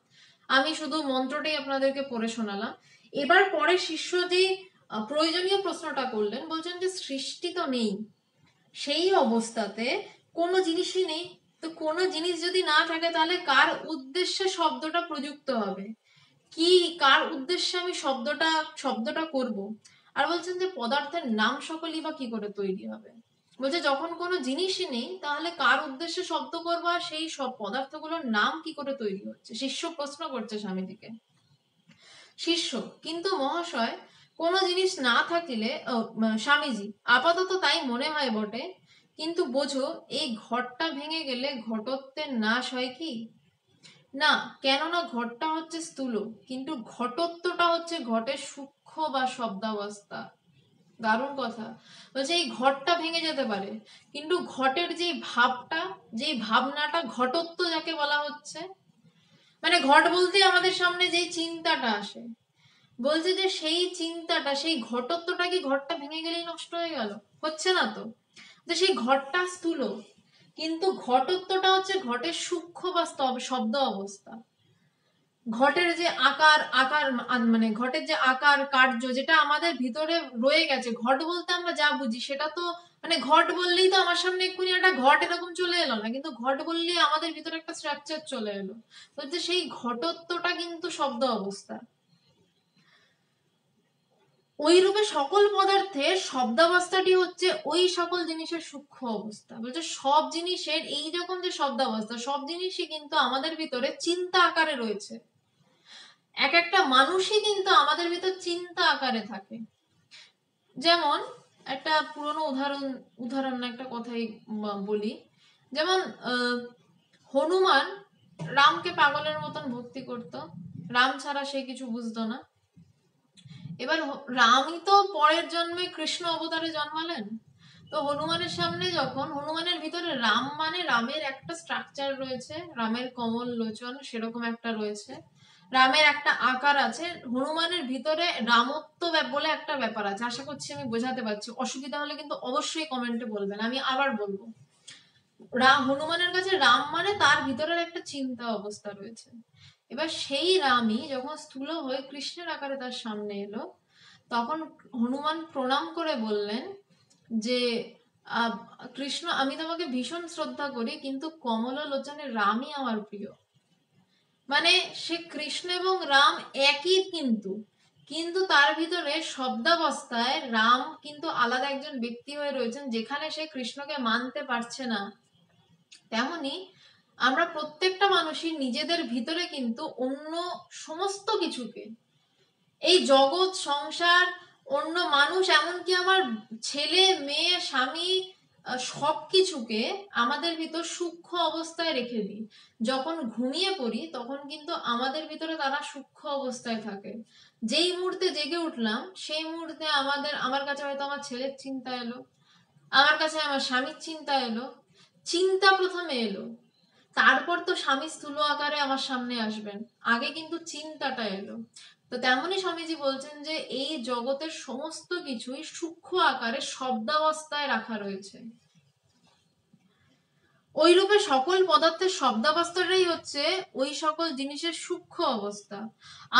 আমি শুধু মন্ত্রটাই আপনাদেরকে পড়ে শোনালাম। এবার পরে শিষ্য যে প্রয়োজনীয় প্রশ্নটা করলেন, বলছেন যে সৃষ্টি তো নেই, সেই অবস্থাতে কোনো জিনিসই নেই, তো কোনো জিনিস যদি না থাকে তাহলে কার উদ্দেশ্যে শব্দটা প্রযুক্ত হবে, কি কার উদ্দেশ্যে আমি শব্দটা করব? আর বলছেন যে পদার্থের নাম সকলই বা কি করে তৈরি হবে। বলছে যখন কোনো জিনিসই নেই তাহলে কার উদ্দেশ্যে শব্দ করবো, আর সেই সব পদার্থগুলোর নাম কি করে তৈরি হচ্ছে? শিষ্য প্রশ্ন করছে স্বামীজিকে। শিষ্য, কিন্তু মহাশয়, কোনো জিনিস না থাকিলে, স্বামীজি, আপাতত তাই মনে হয় বটে, কিন্তু বোঝো এই ঘটটা ভেঙে গেলে ঘটত্বের নাশ হয় কি? না, কেননা ঘটটা হচ্ছে স্থূল, কিন্তু ঘটত্বটা হচ্ছে ঘটের সূক্ষ্ম বা শব্দাবস্থা। দারুণ কথা। বলছে এই ঘটটা ভেঙে যেতে পারে, কিন্তু ঘটের যে ভাবটা, যে ভাবনাটা, ঘটত্ব যাকে বলা হচ্ছে, মানে ঘট বলতে আমাদের সামনে যে চিন্তাটা আসে, বলছে যে সেই চিন্তাটা, সেই ঘটত্বটা কি ঘরটা ভেঙে গেলেই নষ্ট হয়ে গেল? হচ্ছে না তো। সেই ঘরটা স্থূল, কিন্তু ঘটত্বটা হচ্ছে ঘটের সূক্ষ্ম বা শব্দ অবস্থা। ঘটের যে আকার মানে ঘটের যে আকার কার্য, যেটা আমাদের ভিতরে রয়ে গেছে, ঘট বলতে আমরা যা বুঝি সেটা তো মানে ঘট বললেই তো আমার সামনে এক্ষুনি একটা ঘট এরকম চলে এলো না, কিন্তু ঘট বললেই আমাদের ভিতরে একটা স্ট্রাকচার চলে এলো। বলতে সেই ঘটত্বটা কিন্তু শব্দ অবস্থা। ওই রূপে সকল পদার্থের শব্দাবস্থাটি হচ্ছে ওই সকল জিনিসের সূক্ষ্ম অবস্থা। বলছে সব জিনিসের এই রকম যে শব্দাবস্থা, সব জিনিসই কিন্তু আমাদের ভিতরে চিন্তা আকারে রয়েছে। এক একটা মানুষই কিন্তু আমাদের ভিতর চিন্তা আকারে থাকে। যেমন একটা পুরনো উদাহরণ না, একটা কথাই বলি। যেমন হনুমান রামকে পাগলের মতন ভক্তি করত, রাম ছাড়া সে কিছু বুঝতো না। এবার রামই তো পরের জন্মে কৃষ্ণ অবতারে জন্মালেন। তো হনুমানের সামনে যখন, হনুমানের ভিতরে রাম মানে রামের একটা স্ট্রাকচার রয়েছে, রামের কমল লোচন সেরকম একটা রয়েছে, রামের একটা আকার আছে, হনুমানের ভিতরে রামত্ব বলে একটা ব্যাপার আছে। আশা করছি আমি বোঝাতে পারছি, অসুবিধা হলে কিন্তু অবশ্যই কমেন্টে বলবেন, আমি আবার বলবো। হনুমানের কাছে রাম মানে তার ভিতরের একটা চিন্তা অবস্থা রয়েছে। এবার সেই রামই যখন স্থূল হয়ে কৃষ্ণের আকারে তার সামনে এলো, তখন হনুমান প্রণাম করে বললেন যে কৃষ্ণ, আমি তোমাকে ভীষণ শ্রদ্ধা করি, কিন্তু কমল লোচনে রামই আমার প্রিয়। মানে সে কৃষ্ণ এবং রাম একই, কিন্তু কিন্তু তার ভিতরে শব্দাবস্থায় রাম কিন্তু আলাদা একজন ব্যক্তি হয়ে রয়েছেন, যেখানে সে কৃষ্ণকে মানতে পারছে না। তেমনি আমরা প্রত্যেকটা মানুষই নিজেদের ভিতরে কিন্তু অন্য সমস্ত কিছুকে, এই জগৎ সংসার, অন্য মানুষ, এমনকি আমার ছেলে মেয়ে স্বামী, সবকিছুকে আমাদের ভিতর সূক্ষ্ম অবস্থায় রেখে দিই। যখন ঘুমিয়ে পড়ি তখন কিন্তু আমাদের ভিতরে তারা সূক্ষ্ম অবস্থায় থাকে। যেই মুহূর্তে জেগে উঠলাম সেই মুহূর্তে আমার কাছে হয়তো আমার ছেলের চিন্তা এলো, আমার কাছে আমার স্বামীর চিন্তা এলো। চিন্তা প্রথমে এলো, তারপর তো স্বামী স্থূল আকারে আমার সামনে আসবেন, আগে কিন্তু চিন্তাটা এলো। তো তেমনি স্বামীজি বলছেন যে এই জগতের সমস্ত কিছুই সূক্ষ্ম আকারে শব্দাবস্থায় রাখা রয়েছে। ওই রূপে সকল পদার্থের শব্দাবস্থাটাই হচ্ছে ওই সকল জিনিসের সূক্ষ্ম অবস্থা।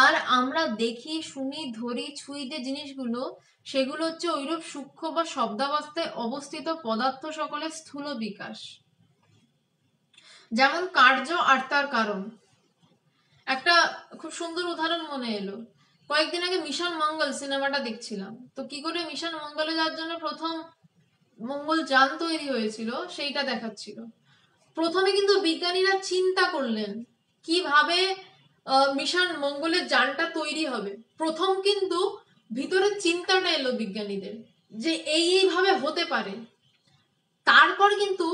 আর আমরা দেখি, শুনি, ধরি, ছুঁই যে জিনিসগুলো, সেগুলো হচ্ছে ওইরূপ সূক্ষ্ম বা শব্দাবস্থায় অবস্থিত পদার্থ সকলের স্থূল বিকাশ। যেমন কার্য আর তার কারণ। একটা খুব সুন্দর উদাহরণ মনে এলো, কয়েকদিন আগে মিশন মঙ্গল সিনেমাটা দেখছিলাম। তো কি করে মিশন মঙ্গলে যাওয়ার জন্য প্রথম মঙ্গল যান তৈরি হয়েছিল সেইটা দেখাচ্ছিল। প্রথমে কিন্তু বিজ্ঞানীরা চিন্তা করলেন কিভাবে মিশন মঙ্গলের যানটা তৈরি হবে। প্রথম কিন্তু ভিতরে চিন্তাটা এলো বিজ্ঞানীদের যে এইভাবে হতে পারে। তারপর কিন্তু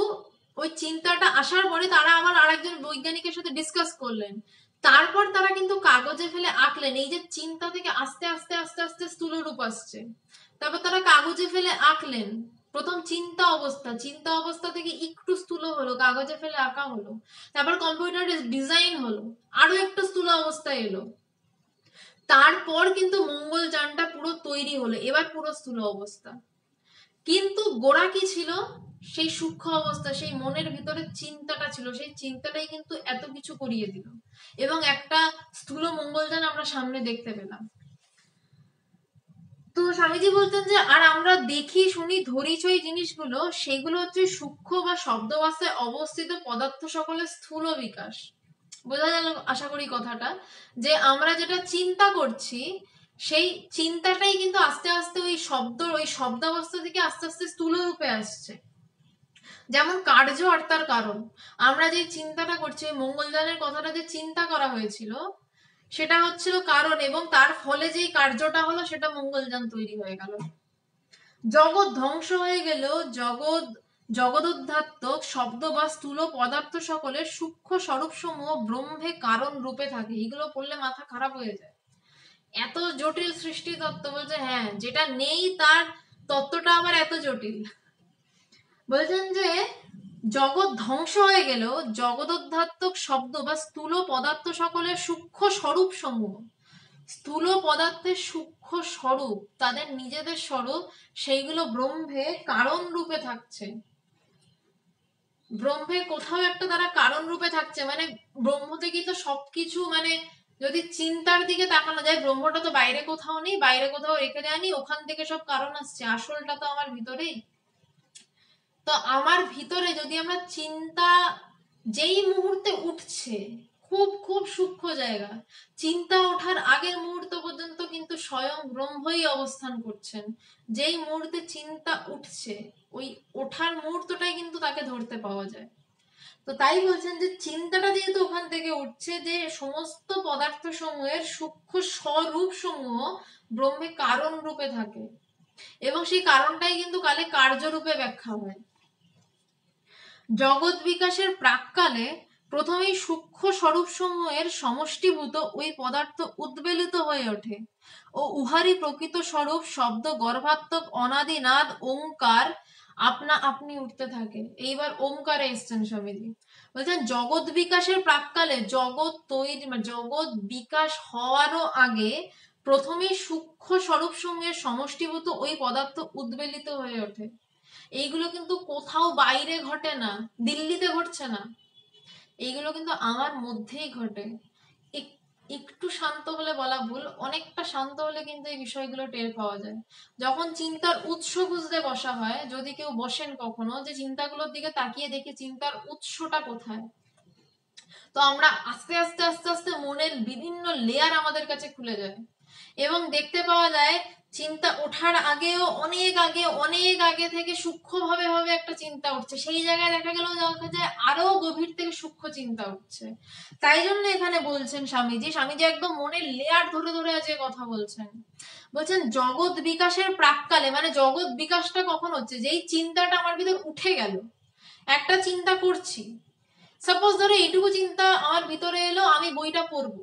ওই চিন্তাটা আসার পরে তারা আবার আরেকজন বৈজ্ঞানিকের সাথে ডিসকাস করলেন, তারপর তারা কিন্তু কাগজে ফেলে আঁকলেন। এই যে চিন্তা থেকে আস্তে আস্তে আস্তে আস্তে স্থূল রূপ আসছে, তারপর তারা কাগজে ফেলে আঁকলেন। প্রথম চিন্তা অবস্থা থেকে একটু স্থূল হলো, কাগজে ফেলে আঁকা হলো, তারপর কম্পিউটারে ডিজাইন হলো, আরো একটু স্থূল অবস্থায় এলো, তারপর কিন্তু মঙ্গল যানটা পুরো তৈরি হলো, এবার পুরো স্থূল অবস্থা। কিন্তু গোড়া কি ছিল? সেই সূক্ষ্ম অবস্থা, সেই মনের ভিতরে চিন্তাটা ছিল, সেই চিন্তাটাই কিন্তু এত কিছু করিয়ে দিল এবং একটা স্থূল মঙ্গলযান আমরা সামনে দেখতে পেলাম। তো স্বামীজি বলতেন যে আর আমরা দেখি, শুনি, ধরি, ছই জিনিসগুলো, সেগুলো হচ্ছে সূক্ষ্ম বা শব্দবাস্তায় অবস্থিত পদার্থ সকলের স্থূল বিকাশ। বোঝা গেল আশা করি কথাটা, যে আমরা যেটা চিন্তা করছি সেই চিন্তাটাই কিন্তু আস্তে আস্তে ওই শব্দাবস্থা থেকে আস্তে আস্তে স্থূল রূপে আসছে। যেমন কার্য আর তার কারণ। আমরা যে চিন্তাটা করছি, মঙ্গলযানের কথাটা যে চিন্তা করা হয়েছিল সেটা হচ্ছিল কারণ, এবং তার ফলে যেই কার্যটা হলো সেটা মঙ্গলযান তৈরি হয়ে গেল। জগৎ ধ্বংস হয়ে গেলেও জগদোদ্ধাত্মক শব্দ বা স্থূল পদার্থ সকলের সূক্ষ্ম স্বরূপ সমূহ ব্রহ্মে কারণ রূপে থাকে। এগুলো পড়লে মাথা খারাপ হয়ে যায়, এত জটিল সৃষ্টি তত্ত্ব। বলছে হ্যাঁ, যেটা নেই তার তত্ত্বটা আবার এত জটিল। বলছেন যে জগৎ ধ্বংস হয়ে গেলেও জগদোদ্ধাত্মক শব্দ বা স্থূল পদার্থ সকলের সূক্ষ্ম স্বরূপ সমূহ, স্থূল পদার্থের সূক্ষ্ম স্বরূপ, তাদের নিজেদের স্বরূপ, সেইগুলো ব্রহ্মে কারণ রূপে থাকছে। ব্রহ্মে কোথাও একটা তারা কারণ রূপে থাকছে, মানে ব্রহ্ম থেকেই তো সবকিছু, মানে যদি চিন্তার দিকে তাকানো যায়, ব্রহ্মটা তো বাইরে কোথাও নেই, বাইরে কোথাও রেখে দেয়নি, ওখান থেকে সব কারণ আসছে, আসলটা তো আমার ভিতরেই। তো আমার ভিতরে যদি আমরা চিন্তা যেই মুহূর্তে উঠছে, খুব খুব সূক্ষ্ম জায়গা, চিন্তা ওঠার আগের মুহূর্ত পর্যন্ত কিন্তু স্বয়ং ব্রহ্মই অবস্থান করছেন। যেই মুহূর্তে চিন্তা উঠছে, ওই ওঠার মুহূর্তটাই কিন্তু তাকে ধরতে পাওয়া যায়। তো তাই বলছেন যে চিন্তাটা যেহেতু ওখান থেকে উঠছে, যে সমস্ত পদার্থ সমূহের সূক্ষ্ম স্বরূপ সমূহ ব্রহ্মে কারণ রূপে থাকে, এবং সেই কারণটাই কিন্তু কালে কার্যরূপে ব্যাখ্যা হয়। জগৎ বিকাশের প্রাক্কালে প্রথমেই সূক্ষ্ম স্বরূপ সমূহের সমষ্টিভূত ওই পদার্থ উদ্বেলিত হয়ে ওঠে ও উহারই প্রকৃত স্বরূপ শব্দ গর্ভাত্মক অনাদিনাদ ওঙ্কার আপনা আপনি উঠতে থাকে। এইবার ওঙ্কারে এসছেন স্বামীজি, বলছেন জগৎ বিকাশের প্রাক্কালে, জগৎ তৈরি জগৎ বিকাশ হওয়ারও আগে প্রথমেই সূক্ষ্ম স্বরূপ সমূহের সমষ্টিভূত ওই পদার্থ উদ্বেলিত হয়ে ওঠে। এইগুলো কিন্তু কোথাও বাইরে ঘটে না, দিল্লিতে ঘটছে না, এইগুলো কিন্তু আমার মধ্যেই ঘটে। একটু শান্ত হলে বলা ভুল, অনেকটা শান্ত হলে কিন্তু এই বিষয়গুলো টের পাওয়া যায়। যখন চিন্তার উৎস খুঁজতে বসা হয়, যদি কেউ বসেন কখনো, যে চিন্তাগুলোর দিকে তাকিয়ে দেখি চিন্তার উৎসটা কোথায়, তো আমরা আস্তে আস্তে আস্তে আস্তে মনের বিভিন্ন লেয়ার আমাদের কাছে খুলে যায়, এবং দেখতে পাওয়া যায় চিন্তা ওঠার আগেও অনেক আগে থেকে সূক্ষ্মভাবে ভাবে একটা চিন্তা উঠছে, সেই জায়গায় দেখা যায় আরো গভীর থেকে সূক্ষ্ম চিন্তা উঠছে। তাই জন্য এখানে বলছেন স্বামীজি একদম মনের লেয়ার ধরে ধরে আজকে কথা বলছেন। বলছেন জগৎ বিকাশের প্রাক্কালে, মানে জগৎ বিকাশটা কখন হচ্ছে, যেই চিন্তাটা আমার ভিতর উঠে গেল, একটা চিন্তা করছি, সাপোজ ধরো এইটুকু চিন্তা আমার ভিতরে এলো, আমি বইটা পড়বো,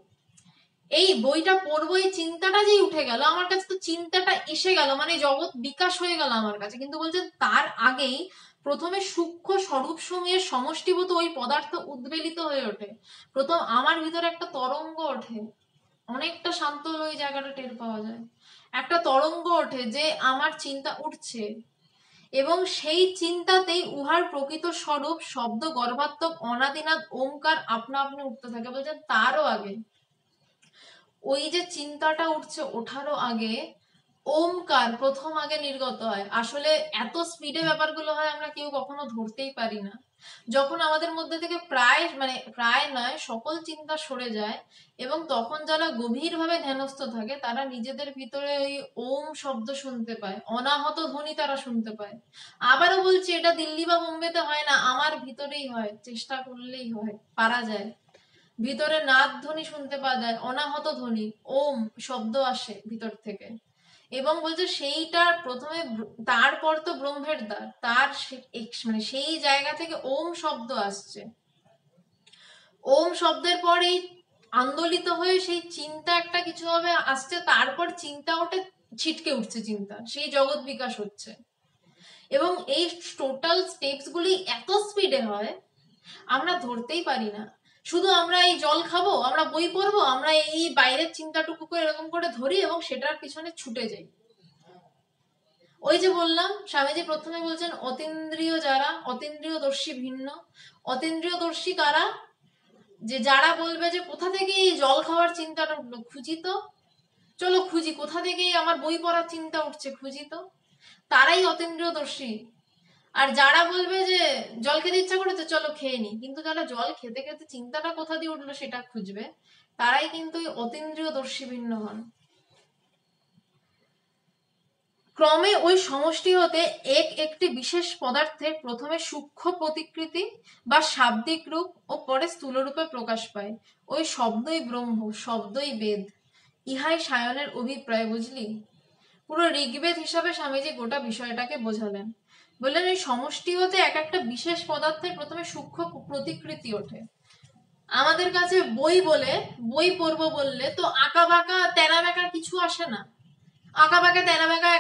এই বইটা পড়বো, এই চিন্তাটা যেই উঠে গেল আমার কাছে, তো চিন্তাটা এসে গেল, মানে জগৎ বিকাশ হয়ে গেল আমার কাছে। কিন্তু বলছেন তার আগেই প্রথমে সূক্ষ্ম স্বরূপ সমূহের সমষ্টিভূত ওই পদার্থ উদ্বেলিত হয়ে ওঠে। প্রথম আমার ভিতরে একটা তরঙ্গ ওঠে, অনেকটা শান্ত হলে ওই জায়গাটা টের পাওয়া যায়। একটা তরঙ্গ ওঠে যে আমার চিন্তা উঠছে, এবং সেই চিন্তাতেই উহার প্রকৃত স্বরূপ শব্দ গর্ভাত্মক অনাদিনাদ ওঙ্কার আপনা আপনি উঠতে থাকে। বলছেন তারও আগে, ওই যে চিন্তাটা উঠছে ওঠারও আগে ওমকার প্রথম আগে নির্গত হয়। আসলে এত স্পিডে ব্যাপারগুলো হয় আমরা কেউ কখনো ধরতেই পারি না। যখন আমাদের মধ্যে থেকে প্রায় নয় সকল চিন্তা সরে যায়, এবং তখন যারা গভীরভাবে ধ্যানস্থ থাকে তারা নিজেদের ভিতরে ওই ওম শব্দ শুনতে পায়, অনাহত ধ্বনি তারা শুনতে পায়। আবারও বলছি, এটা দিল্লি বা বোম্বেতে হয় না, আমার ভিতরেই হয়, চেষ্টা করলেই হয়, পারা যায়। ভিতরে নাদ ধ্বনি শুনতে পাওয়া যায়, অনাহত ধ্বনি, ওম শব্দ আসে ভিতর থেকে। এবং বলছে সেইটা প্রথমে, তারপর তো ব্রহ্মের দ্বার, তার মানে সেই জায়গা থেকে ওম শব্দ আসছে। ওম শব্দের পর এই আন্দোলিত হয়ে সেই চিন্তা একটা কিছু ভাবে আসছে, তারপর চিন্তা ওটা ছিটকে উঠছে, চিন্তা সেই জগৎ বিকাশ হচ্ছে। এবং এই টোটাল স্টেপস গুলি এত স্পিডে হয় আমরা ধরতেই পারি না। শুধু আমরা এই জল খাবো, আমরা বই পড়বো, আমরা এই বাইরের চিন্তাটুকু করে এরকম করে ধরি এবং সেটার পিছনে ছুটে যাই। ওই যে বললাম, স্বামীজি প্রথমে বলছেন অতীন্দ্রিয় যারা, অতীন্দ্রিয়দর্শী ভিন্ন। অতীন্দ্রিয়দর্শী কারা, যে যারা বলবে যে কোথা থেকে এই জল খাওয়ার চিন্তাটা উঠলো, খুঁজি তো, চলো খুঁজি, কোথা থেকে আমার বই পড়ার চিন্তা উঠছে, খুঁজি তো, তারাই অতীন্দ্রিয়দর্শী। আর যারা বলবে যে জল খেতে ইচ্ছা করেছে চলো খেয়ে নি, কিন্তু যারা জল খেতে খেতে চিন্তাটা কোথা দিয়ে উঠলো সেটা খুঁজবে, তারাই কিন্তু অতীন্দ্রিয়দর্শী ভিন্ন হন। ক্রমে ওই সমষ্টি হতে একটি বিশেষ পদার্থের প্রথমে সূক্ষ্ম প্রতিকৃতি বা শাব্দিক রূপ ও পরে স্থূল রূপে প্রকাশ পায়। ওই শব্দই ব্রহ্ম, শব্দই বেদ, ইহাই সায়নের অভিপ্রায়। বুঝলি? পুরো ঋগ্বেদ হিসাবে স্বামীজি গোটা বিষয়টাকে বোঝালেন। বললেন এই সমষ্টি হতে এক একটা বিশেষ পদার্থের প্রথমে সূক্ষ্ম প্রতিকৃতি ওঠে। আমাদের কাছে বই পড়বো বললে তো আঁকা বাঁকা তেরা বেঁকা কিছু আসে না, আঁকা বাঁকা তেরা বেঁকা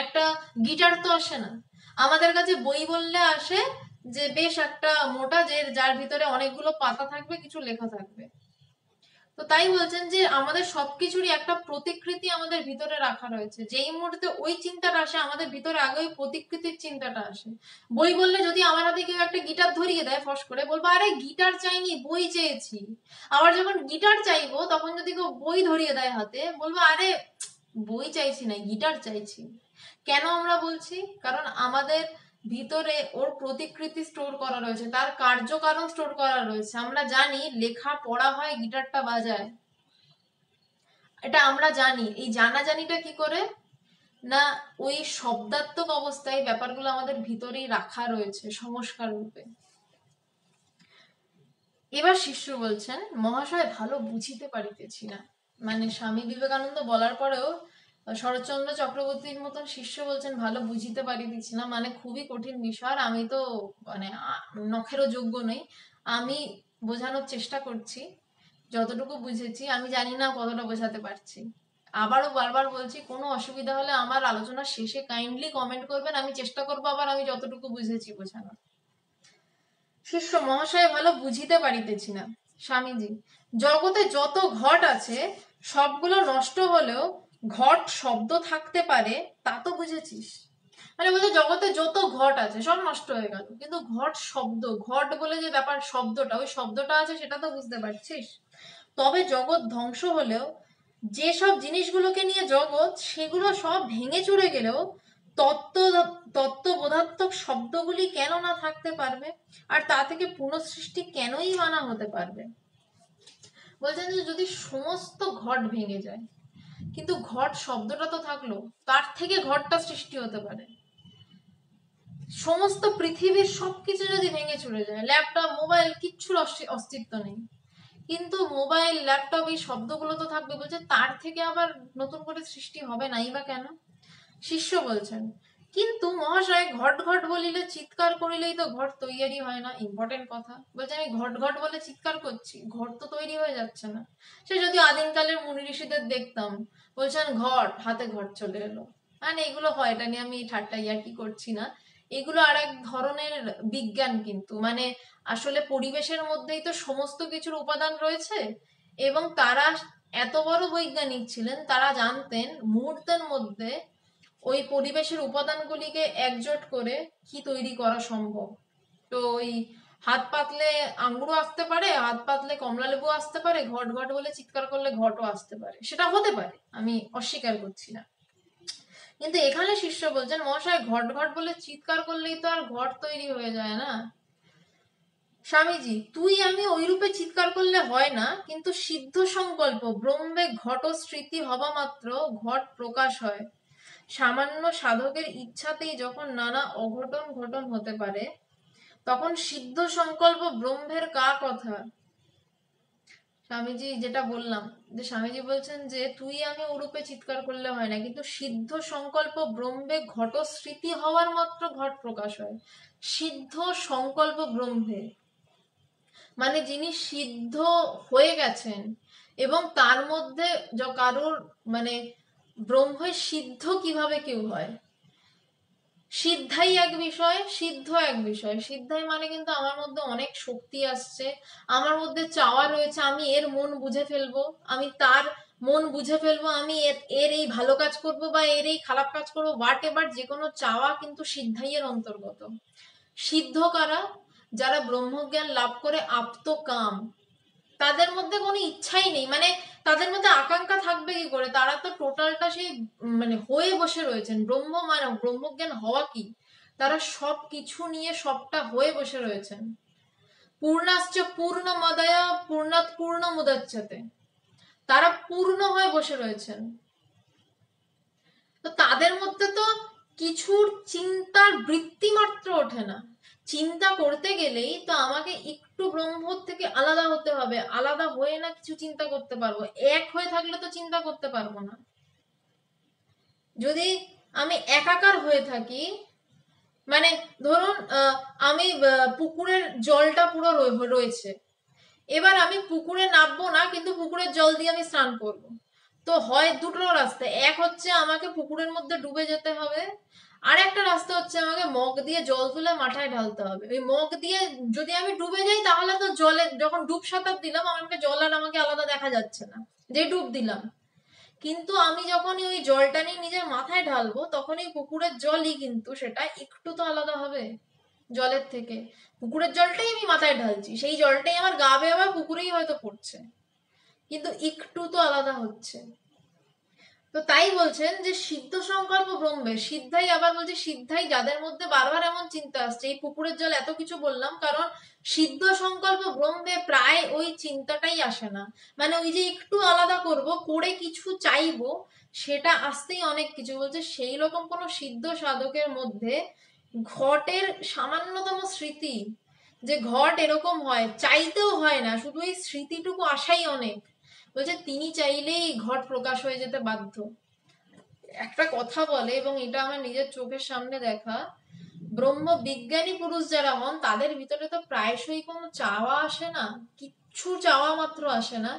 একটা গিটার তো আসে না। আমাদের কাছে বই বললে আসে যে বেশ একটা মোটা, যার ভিতরে অনেকগুলো পাতা থাকবে, কিছু লেখা থাকবে। তো তাই বলছেন যে আমাদের সবকিছুরই একটা প্রতিকৃতি আমাদের ভিতরে রাখা রয়েছে। যেই মুহূর্তে ওই চিন্তাটা আসে আমাদের ভিতরে আগে ওই প্রতিকৃতির চিন্তাটা আসে। বই বললে যদি আমার হাতে কেউ একটা গিটার ধরিয়ে দেয় ফস করে, বলবো আরে গিটার চাইনি, বই চেয়েছি। আবার যখন গিটার চাইবো তখন যদি কেউ বই ধরিয়ে দেয় হাতে, বলবো আরে বই চাইছি না, গিটার চাইছি। কেন আমরা বলছি? কারণ আমাদের ভিতরে ওর প্রতিকৃতি স্টোর করা রয়েছে, তার কার্যকারণ স্টোর করা রয়েছে। আমরা জানি লেখা পড়া হয়, গিটারটা বাজায়, এটা আমরা জানি। এই জানাজানিটা কি করে না, ওই শব্দাত্মক অবস্থায় ব্যাপারগুলো আমাদের ভিতরেই রাখা রয়েছে সংস্কার রূপে। এবার শিষ্য বলছেন, মহাশয় ভালো বুঝিতে পারিতেছি না। মানে স্বামী বিবেকানন্দ বলার পরেও শরৎচন্দ্র চক্রবর্তীর মতন শিষ্য বলছেন ভালো বুঝিতে পারিতেছি না, মানে খুবই কঠিন বিষয়, আর আমি তো মানে নখেরও যোগ্য নই। আমি বোঝানোর চেষ্টা করছি, যতটুকু বুঝেছি। আমি জানি না কতটা বোঝাতে পারছি। আবারও বারবার বলছি, কোনো অসুবিধা হলে আমার আলোচনা শেষে কাইন্ডলি কমেন্ট করবেন, আমি চেষ্টা করবো আবার আমি যতটুকু বুঝেছি বোঝানোর। শিষ্য, মহাশয় ভালো বুঝিতে পারিতেছি না। স্বামীজি, জগতে যত ঘট আছে সবগুলো নষ্ট হলেও ঘট শব্দ থাকতে পারে, তা তো বুঝেছিস? মানে বলছে জগতে যত ঘট আছে সব নষ্ট হয়ে গেল, কিন্তু ঘট শব্দ, ঘট বলে যে ব্যাপার শব্দটা, ওই শব্দটা আছে সেটা তো বুঝতে পারছিস? তবে জগৎ ধ্বংস হলেও যেসব জিনিসগুলোকে নিয়ে জগৎ, সেগুলো সব ভেঙে চুরে গেলেও তত্ত্ব তত্ত্ববোধাত্মক শব্দগুলি কেন না থাকতে পারবে, আর তা থেকে পুনঃসৃষ্টি কেনই মানা হতে পারবে? বলছেন যে যদি সমস্ত ঘট ভেঙে যায়, কিন্তু ঘট শব্দটা তো থাকলো, তার থেকে ঘটটা সৃষ্টি হতে পারে। সমস্ত পৃথিবীর সবকিছু যদি ভেঙে চুরে যায়, ল্যাপটপ মোবাইল কিচ্ছুর অস্তিত্ব নেই, কিন্তু মোবাইল ল্যাপটপ এই শব্দগুলো তো থাকবে। বলছে তার থেকে আবার নতুন করে সৃষ্টি হবে নাই বা কেন? শিষ্য বলছেন, কিন্তু মহাশয় ঘট ঘট বলিলে চিৎকার করিলেই তো ঘট তৈরি হয় না। ইম্পর্টেন্ট কথা। বলছে আমি ঘট ঘট বলে চিৎকার করছি, ঘট তো তৈরি হয়ে যাচ্ছে না। সে যদি আদিমকালের মুনি ঋষিদের দেখতাম, বলছেন ঘট, হাতে ঘট চলে এলো, মানে এগুলো হয়, এটা নিয়ে আমি ঠাট্টা ইয়ার্কি করছি না। এগুলো আর এক ধরনের বিজ্ঞান, কিন্তু মানে আসলে পরিবেশের মধ্যেই তো সমস্ত কিছুর উপাদান রয়েছে, এবং তারা এত বড় বৈজ্ঞানিক ছিলেন, তারা জানতেন মুহূর্তের মধ্যে ওই পরিবেশের উপাদানগুলিকে একজোট করে কি তৈরি করা সম্ভব। তো ওই হাত পাতলে আঙ্গুরও আসতে পারে, হাত পাতলে কমলা লেবু আসতে পারে, ঘট ঘট বলে চিৎকার করলে ঘটও আসতে পারে, সেটা হতে পারে, আমি অস্বীকার করছি না। কিন্তু এখানে শিষ্য বলছেন, মহাশয় ঘট ঘট বলে চিৎকার করলেই তো আর ঘট তৈরি হয়ে যায় না। স্বামীজি, তুই আমি ওই রূপে চিৎকার করলে হয় না, কিন্তু সিদ্ধ সংকল্প ব্রহ্মে ঘট স্মৃতি হবা মাত্র ঘট প্রকাশ হয়। সামান্য সাধকের ইচ্ছাতেই যখন নানা অঘটন ঘটন হতে পারে, তখন সিদ্ধ সংকল্প ব্রহ্মের কা কথা? স্বামীজি যেটা বললাম, যে স্বামীজি বলছেন যে তুই আমি ওরূপে চিৎকার করলে হয় না, কিন্তু সিদ্ধ সংকল্প ব্রহ্মে ঘট স্মৃতি হওয়ার মাত্র ঘট প্রকাশ হয়। সিদ্ধ সংকল্প ব্রহ্মে মানে যিনি সিদ্ধ হয়ে গেছেন, এবং তার মধ্যে কারোর মানে ব্রহ্মের সিদ্ধ কিভাবে কেউ হয়? সিদ্ধাই এক বিষয়, সিদ্ধ এক বিষয়। সিদ্ধাই মানে কিন্তু আমার মধ্যে অনেক শক্তি আসছে, আমার মধ্যে চাওয়া রয়েছে, আমি এর মন বুঝে ফেলবো, আমি তার মন বুঝে ফেলবো, আমি এর এই ভালো কাজ করব বা এর এই খারাপ কাজ করবো, হোয়াট এভার, যে কোনো চাওয়া কিন্তু সিদ্ধাইয়ের অন্তর্গত। সিদ্ধ কারা? যারা ব্রহ্মজ্ঞান লাভ করে আপ্তকাম, তাদের মধ্যে কোনো ইচ্ছাই নেই, মানে তাদের মধ্যে আকাঙ্ক্ষা থাকবে কি করে? তারা তো টোটালটা সেই মানে হয়ে বসে রয়েছেন। ব্রহ্ম মানে ব্রহ্মজ্ঞান হওয়া কি? তারা সব কিছু নিয়ে সবটা হয়ে বসে রয়েছেন। পূর্ণাশ্চ পূর্ণমাদায় পূর্ণাৎ পূর্ণমুদচ্যতে, তারা পূর্ণ হয়ে বসে রয়েছেন। তো তাদের মধ্যে তো কিছুর চিন্তার বৃত্তি মাত্র ওঠে না। চিন্তা করতে গেলেই তো আমাকে একটু ব্রহ্ম থেকে আলাদা হতে হবে, আলাদা হয়ে না কিছু চিন্তা করতে পারবো। এক হয়ে থাকলে তো চিন্তা করতে পারবো না। যদি আমি একাকার হয়ে থাকি, মানে ধরুন আমি পুকুরের জলটা পুরো রয়েছে, এবার আমি পুকুরে নামবো না, কিন্তু পুকুরের জল দিয়ে আমি স্নান করব। তো হয় দুটো রাস্তা, এক হচ্ছে আমাকে পুকুরের মধ্যে ডুবে যেতে হবে, আর একটা রাস্তা হচ্ছে আমাকে মগ দিয়ে জল তুলে মাথায় ঢালতে হবে। ওই মগ দিয়ে যদি আমি ডুবে যাই, তাহলে তো জলে যখন ডুব সাঁতার দিলাম আমাকে জল আর আমাকে আলাদা দেখা যাচ্ছে না, যে ডুব দিলাম। কিন্তু আমি যখনই ওই জলটা নিয়ে নিজের মাথায় ঢালবো, তখন এই পুকুরের জলই কিন্তু সেটা একটু তো আলাদা হবে জলের থেকে। পুকুরের জলটাই আমি মাথায় ঢালছি, সেই জলটাই আমার গা বেয়ে পুকুরেই হয়তো পড়ছে, কিন্তু একটু তো আলাদা হচ্ছে। তো তাই বলছেন যে সিদ্ধ সংকল্প ব্রহ্মের সিদ্ধাই, আবার বলছে সিদ্ধাই যাদের মধ্যে বারবার এমন চিন্তা আসছে, এই পুকুরের জল এত কিছু বললাম কারণ সিদ্ধ সংকল্প ব্রহ্মে প্রায় ওই চিন্তাটাই আসে না, মানে ওই যে একটু আলাদা করব করে কিছু চাইবো সেটা আসতেই অনেক কিছু বলছে। সেই রকম কোনো সিদ্ধ সাধকের মধ্যে ঘটের সামান্যতম স্মৃতি, যে ঘট এরকম হয় চাইতেও হয় না, শুধু এই স্মৃতিটুকু আসাই অনেক। বলছে তিনি চাইলেই ঘট প্রকাশ হয়ে যেতে বাধ্য। একটা কথা বলে, এবং এটা আমার নিজের চোখের সামনে দেখা, ব্রহ্ম বিজ্ঞানী পুরুষ যারা হন তাদের ভিতরে তো প্রায়শই কোনো চাওয়া আসে না, কিচ্ছু চাওয়া মাত্র আসে না।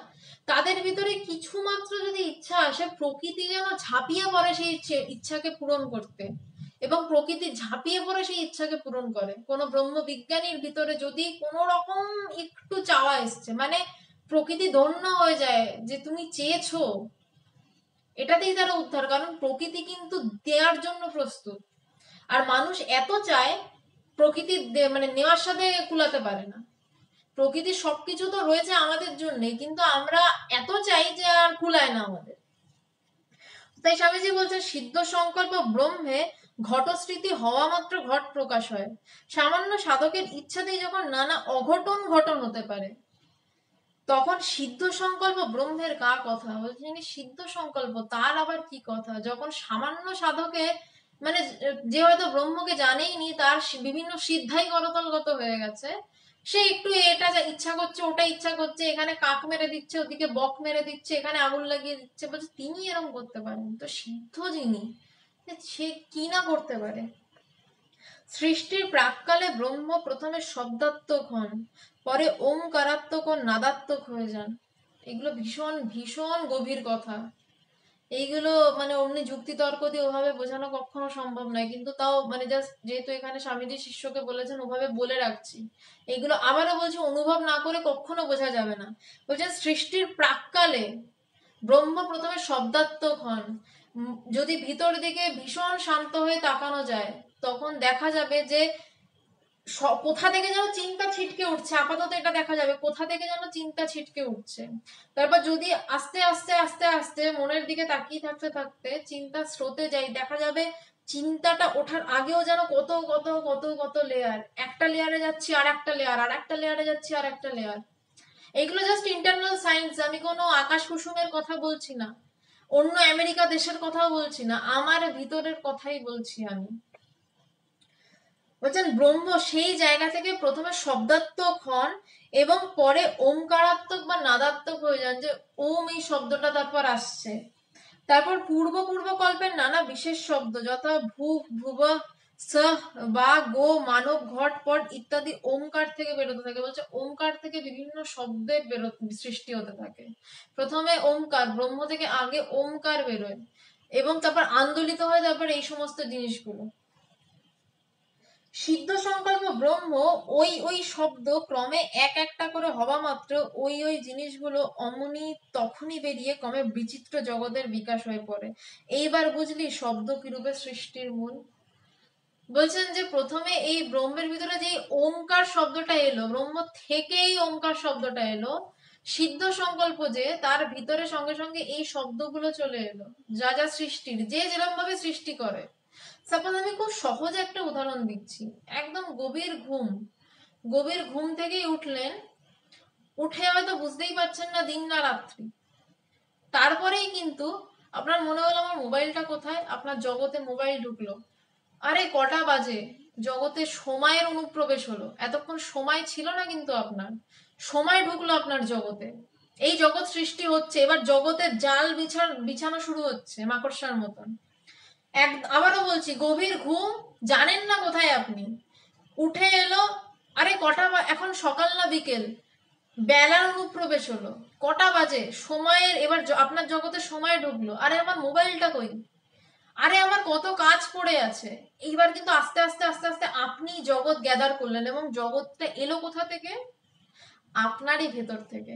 তাদের ভিতরে কিছু মাত্র যদি ইচ্ছা আসে, প্রকৃতি যেন ঝাঁপিয়ে পড়ে সেই ইচ্ছাকে পূরণ করতে, এবং প্রকৃতি ঝাঁপিয়ে পড়ে সেই ইচ্ছাকে পূরণ করে। কোনো ব্রহ্ম বিজ্ঞানীর ভিতরে যদি কোনো রকম একটু চাওয়া এসছে, মানে প্রকৃতি ধন্য হয়ে যায় যে তুমি চেয়েছো, এটাতেই তারা উদ্ধার, কারণ প্রকৃতি কিন্তু দেওয়ার জন্য প্রস্তুত। আর মানুষ এত চায়, প্রকৃতি মানে নেওয়ার সাথে কুলাতে পারে না। প্রকৃতির সবকিছু তো রয়েছে আমাদের জন্য, কিন্তু আমরা এত চাই যে আর কুলায় না আমাদের। তাই স্বামীজি বলছে সিদ্ধ সংকল্প ব্রহ্মে ঘটস্মৃতি হওয়া মাত্র ঘট প্রকাশ হয়। সামান্য সাধকের ইচ্ছাতেই যখন নানা অঘটন ঘটন হতে পারে, তখন সিদ্ধ সংকল্প ব্রহ্মের কার কথা বলছেন? সিদ্ধ সংকল্প তার আবার কি কথা, যখন সামান্য সাধকে মানে যে হয়তো ব্রহ্মকে জানেইনি, তার বিভিন্ন সিদ্ধাই করতলগত হয়ে গেছে, সে একটু এটা ইচ্ছা করছে, ওটা ইচ্ছা করছে, এখানে কাক মেরে দিচ্ছে, ওদিকে বক মেরে দিচ্ছে, এখানে আগুন লাগিয়ে দিচ্ছে, বলছে তিনি এরকম করতে পারেন? তো সিদ্ধ যিনি, সে কি না করতে পারে। সৃষ্টির প্রাক্কালে ব্রহ্ম প্রথমে শব্দাত্মক হন, পরে ওমকারাত্মক ও নাদাত্মক হয়ে যান। এগুলো ভীষণ ভীষণ গভীর কথা। এইগুলো মানে অমনি যুক্তি তর্ক দিয়ে ওভাবে বোঝানো কখনো সম্ভব নয়, কিন্তু তাও মানে জাস্ট যেহেতু এখানে স্বামীজি শিষ্যকে বলেছেন ওভাবে বলে রাখছি। এগুলো আবারও বলছি, অনুভব না করে কখনো বোঝা যাবে না। বলছেন সৃষ্টির প্রাক্কালে ব্রহ্ম প্রথমে শব্দাত্মক হন। যদি ভিতর দিকে ভীষণ শান্ত হয়ে তাকানো যায়, তখন দেখা যাবে যে কোথা থেকে যেন চিন্তা ছিটকে উঠছে, আপাতত এটা দেখা যাবে কোথা থেকে যেন চিন্তা ছিটকে উঠছে। তারপর যদি আস্তে আস্তে আস্তে আস্তে মনের দিকে তাকিয়ে থাকতে থাকতে চিন্তা স্রোতে যাই, দেখা যাবে চিন্তাটা ওঠার আগেও যেন কত কত কত কত লেয়ার, একটা লেয়ারে যাচ্ছি আর একটা লেয়ার, আর একটা লেয়ারে যাচ্ছি আর একটা লেয়ার। এইগুলো জাস্ট ইন্টারনাল সায়েন্স, আমি কোনো আকাশ কুসুমের কথা বলছি না, অন্য আমেরিকা দেশের কথাও বলছি না, আমার ভিতরের কথাই বলছি আমি। বলছেন ব্রহ্ম সেই জায়গা থেকে প্রথমে শব্দাত্মক হন এবং পরে ওমকারাত্মক বা নাদাত্মক হয়ে যান, যে ওম এই শব্দটা তারপর আসছে। তারপর পূর্ব পূর্ব কল্পের নানা বিশেষ শব্দ যথা ভূ ভুব সহ বা গো মানব ঘট পট ইত্যাদি ওমকার থেকে বেরোতে থাকে। বলছে ওমকার থেকে বিভিন্ন শব্দের সৃষ্টি হতে থাকে। প্রথমে ওমকার, ব্রহ্ম থেকে আগে ওমকার বেরোয় এবং তারপর আন্দোলিত হয় তারপর এই সমস্ত জিনিসগুলো। সিদ্ধ সংকল্প ব্রহ্ম ওই ওই শব্দ ক্রমে এক একটা করে হওয়া মাত্র ওই ওই জিনিসগুলো অমনি তখনই বেরিয়ে ক্রমে বিচিত্র জগতের বিকাশ হয়ে পড়ে। এইবার বুঝলি শব্দ কিরূপে সৃষ্টির মূল। বলছেন যে প্রথমে এই ব্রহ্মের ভিতরে যে ওমকার শব্দটা এলো, ব্রহ্ম থেকেই ওমকার শব্দটা এলো, সিদ্ধ সংকল্প যে তার ভিতরে সঙ্গে সঙ্গে এই শব্দগুলো চলে এলো, যা যা সৃষ্টির, যে যেরকম ভাবে সৃষ্টি করে। সাপোজ আমি খুব সহজ একটা উদাহরণ দিচ্ছি, একদম গভীর ঘুম থেকেই উঠলেন, উঠে হয়তো বুঝতেই পারছেন না দিন না রাত্রি, তারপরেই কিন্তু আপনার মনে হলো আমার মোবাইলটা কোথায়, আপনার জগতে মোবাইল ঢুকলো, আরে কটা বাজে, জগতে সময়ের অনুপ্রবেশ হলো, এতক্ষণ সময় ছিল না, কিন্তু আপনার সময় ঢুকলো আপনার জগতে, এই জগৎ সৃষ্টি হচ্ছে, এবার জগতের জাল বিছানো শুরু হচ্ছে মাকড়সার মতন। আবারও বলছি, গভীর ঘুম, জানেন না কোথায় আপনি, উঠে এলো, আরে কটা, এখন সকাল না বিকেল, বেলার অনুপ্রবেশ হলো, কটা বাজে, সময়ের এবার আপনার জগতে সময় ঢুকলো, আরে আমার মোবাইলটা কই, আরে আমার কত কাজ পড়ে আছে। এইবার কিন্তু আস্তে আস্তে আস্তে আস্তে আপনি জগৎ গ্যাদার করলেন, এবং জগৎটা এলো কোথা থেকে, আপনারই ভেতর থেকে।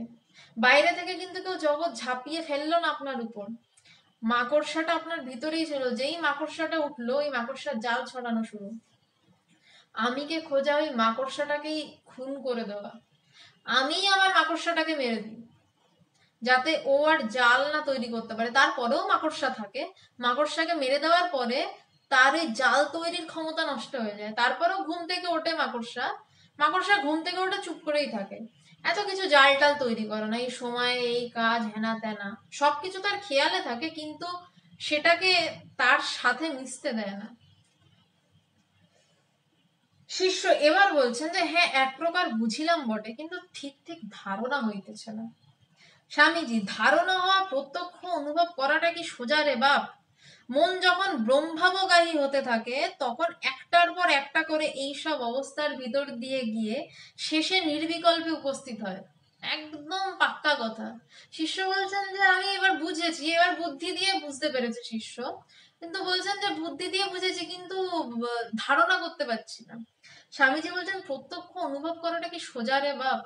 বাইরে থেকে কিন্তু কেউ জগৎ ঝাঁপিয়ে ফেললো না আপনার উপর, মাকড়সাটা আপনার ভিতরেই ছিল, যেই মাকড়সাটা উঠলো ওই মাকড়সার জাল ছড়ানো শুরু, আমিকে খোঁজা ওই মাকড়সাটাকেই খুন করে দেওয়া, আমি আমার মাকড়সাটাকে মেরে দিই। যাতে ও আর জাল না তৈরি করতে পারে। তারপরেও মাকড়সা থাকে, মাকড়সাকে মেরে দেওয়ার পরে তার ওই জাল তৈরির ক্ষমতা নষ্ট হয়ে যায়। তারপরেও ঘুম থেকে ওঠে মাকড়সা, মাকড়সা ঘুম থেকে ওঠে চুপ করেই থাকে। এত কিছু জাল টাল তৈরি করে না, এই সময় এই কাজ হেনা তেনা সবকিছু তার খেয়ালে থাকে, কিন্তু সেটাকে তার সাথে মিশতে দেয় না। শিষ্য এবার বলছেন যে হ্যাঁ এক প্রকার বুঝিলাম বটে, কিন্তু ঠিক ঠিক ধারণা হইতেছে না। স্বামীজি, ধারণা হওয়া প্রত্যক্ষ অনুভব করাটা কি সোজা রে বাপ? মন যখন ব্রহ্মাবগাহী হতে থাকে তখন একটার পর একটা করে এইসব অবস্থার ভিতর দিয়ে গিয়ে শেষে নির্বিকল্পে উপস্থিত হয়। একদম পাক্কা কথা। শিষ্য বলছেন যে আমি এবার বুঝেছি, এবার বুদ্ধি দিয়ে বুঝতে পেরেছে শিষ্য, কিন্তু বলছেন যে বুদ্ধি দিয়ে বুঝেছি কিন্তু ধারণা করতে পারছি না। স্বামীজি বলছেন প্রত্যক্ষ অনুভব করাটা কি সোজা রে বাপ?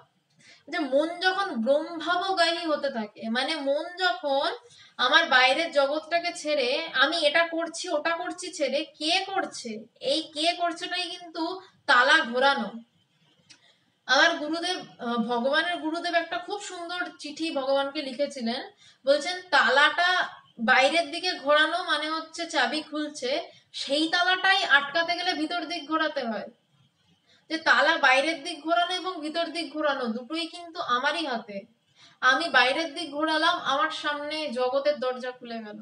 যে মন যখন ব্রহ্মাবগাহী হতে থাকে, মানে মন যখন আমার বাইরের জগৎটাকে ছেড়ে আমি এটা করছি ওটা করছি ছেড়ে কে করছে, এই কে করছেটাই কিন্তু তালা ঘোরানো। আমার গুরুদেব, ভগবানের গুরুদেব একটা খুব সুন্দর চিঠি ভগবানকে লিখেছিলেন। বলছেন তালাটা বাইরের দিকে ঘোরানো মানে হচ্ছে চাবি খুলছে, সেই তালাটাই আটকাতে গেলে ভিতর দিক ঘোরাতে হয়। যে তালা বাইরের দিক ঘোরানো এবং ভিতর দিক ঘোরানো দুটোই কিন্তু আমারই হাতে। আমি বাইরের দিক ঘোরালাম, আমার সামনে জগতের দরজা খুলে গেল।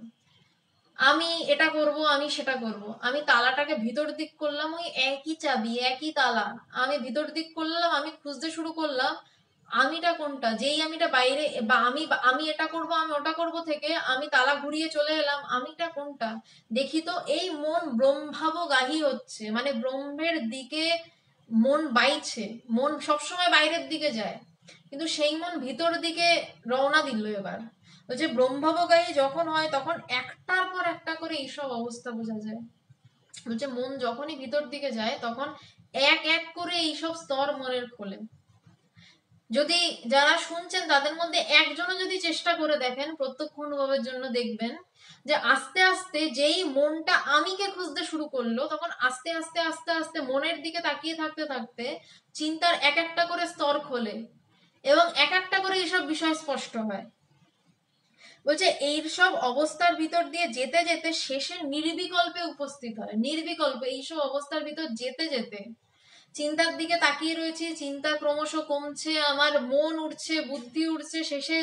আমি এটা করব, আমি সেটা করব, আমি তালাটাকে ভিতর দিক করলাম, ওই একই চাবি একই তালা আমি ভিতর দিক করলাম, আমি খুঁজতে শুরু করলাম আমিটা কোনটা। যেই আমিটা বাইরে বা আমি এটা করব আমি ওটা করব থেকে আমি তালা ঘুরিয়ে চলে এলাম আমিটা কোনটা। দেখি তো এই মন ব্রহ্মাবগাহী হচ্ছে, মানে ব্রহ্মের দিকে মন বাইছে। মন সবসময় বাইরের দিকে যায়, কিন্তু সেই মন ভিতর দিকে রওনা দিল এবার। ওই যে ব্রহ্মাবগাহী যখন হয় তখন একটার পর একটা করে এইসব অবস্থা বোঝা যায়। বলছে মন যখনই ভিতর দিকে যায় তখন এক এক করে এইসব স্তর মনের খোলে। যদি যারা শুনছেন তাদের মধ্যে একজনও যদি চেষ্টা করে দেখেন প্রত্যক্ষ অনুভবের জন্য, দেখবেন যে আস্তে আস্তে যেই মনটা আমিকে খুঁজতে শুরু করলো তখন আস্তে আস্তে আস্তে আস্তে মনের দিকে তাকিয়ে থাকতে থাকতে চিন্তার এক একটা করে স্তর খোলে এবং এক একটা করে এইসব বিষয় স্পষ্ট হয়। বলছে এই সব অবস্থার ভিতর দিয়ে যেতে যেতে শেষে নির্বিকল্পে উপস্থিত হয়। নির্বিকল্প এইসব অবস্থার ভিতর যেতে যেতে চিন্তার দিকে তাকিয়ে রয়েছি, চিন্তা ক্রমশ কমছে, আমার মন উঠছে, বুদ্ধি উঠছে, শেষে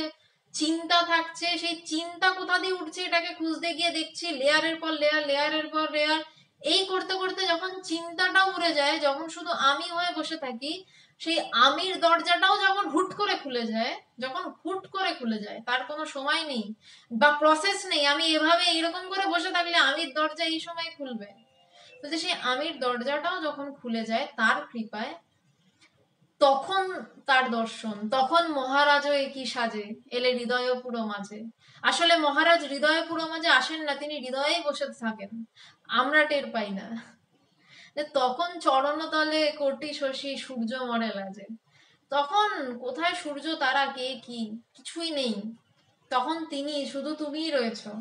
চিন্তা থাকছে। সেই চিন্তা কোথা দিয়ে উঠছে এটাকে খুঁজতে গিয়ে দেখছি লেয়ারের পর লেয়ার, লেয়ারের পর লেয়ার। এই করতে করতে যখন চিন্তাটাও উড়ে যায়, যখন শুধু আমি হয়ে বসে থাকি, সেই আমির দরজাটাও যখন হুট করে খুলে যায়, যখন হুট করে খুলে যায়, তার কোনো সময় নেই বা প্রসেস নেই। আমি এভাবে এইরকম করে বসে থাকলে আমির দরজা এই সময় খুলবে। বলতে সেই আমির দরজাটাও যখন খুলে যায় তার কৃপায়, তখন তার দর্শন, তখন মহারাজও একই সাজে এলে হৃদয় পুরো মাঝে। আসলে মহারাজ হৃদয় পুরো মাঝে আসেন না, তিনি হৃদয়েই বসে থাকেন, আমরা টের পাই না। তখন চরণতলে কোটি শশী সূর্য মরে লাজে। তখন কোথায় সূর্য তারা কে কি কিছুই নেই, তখন তিনি শুধু তুমিই রয়েছো।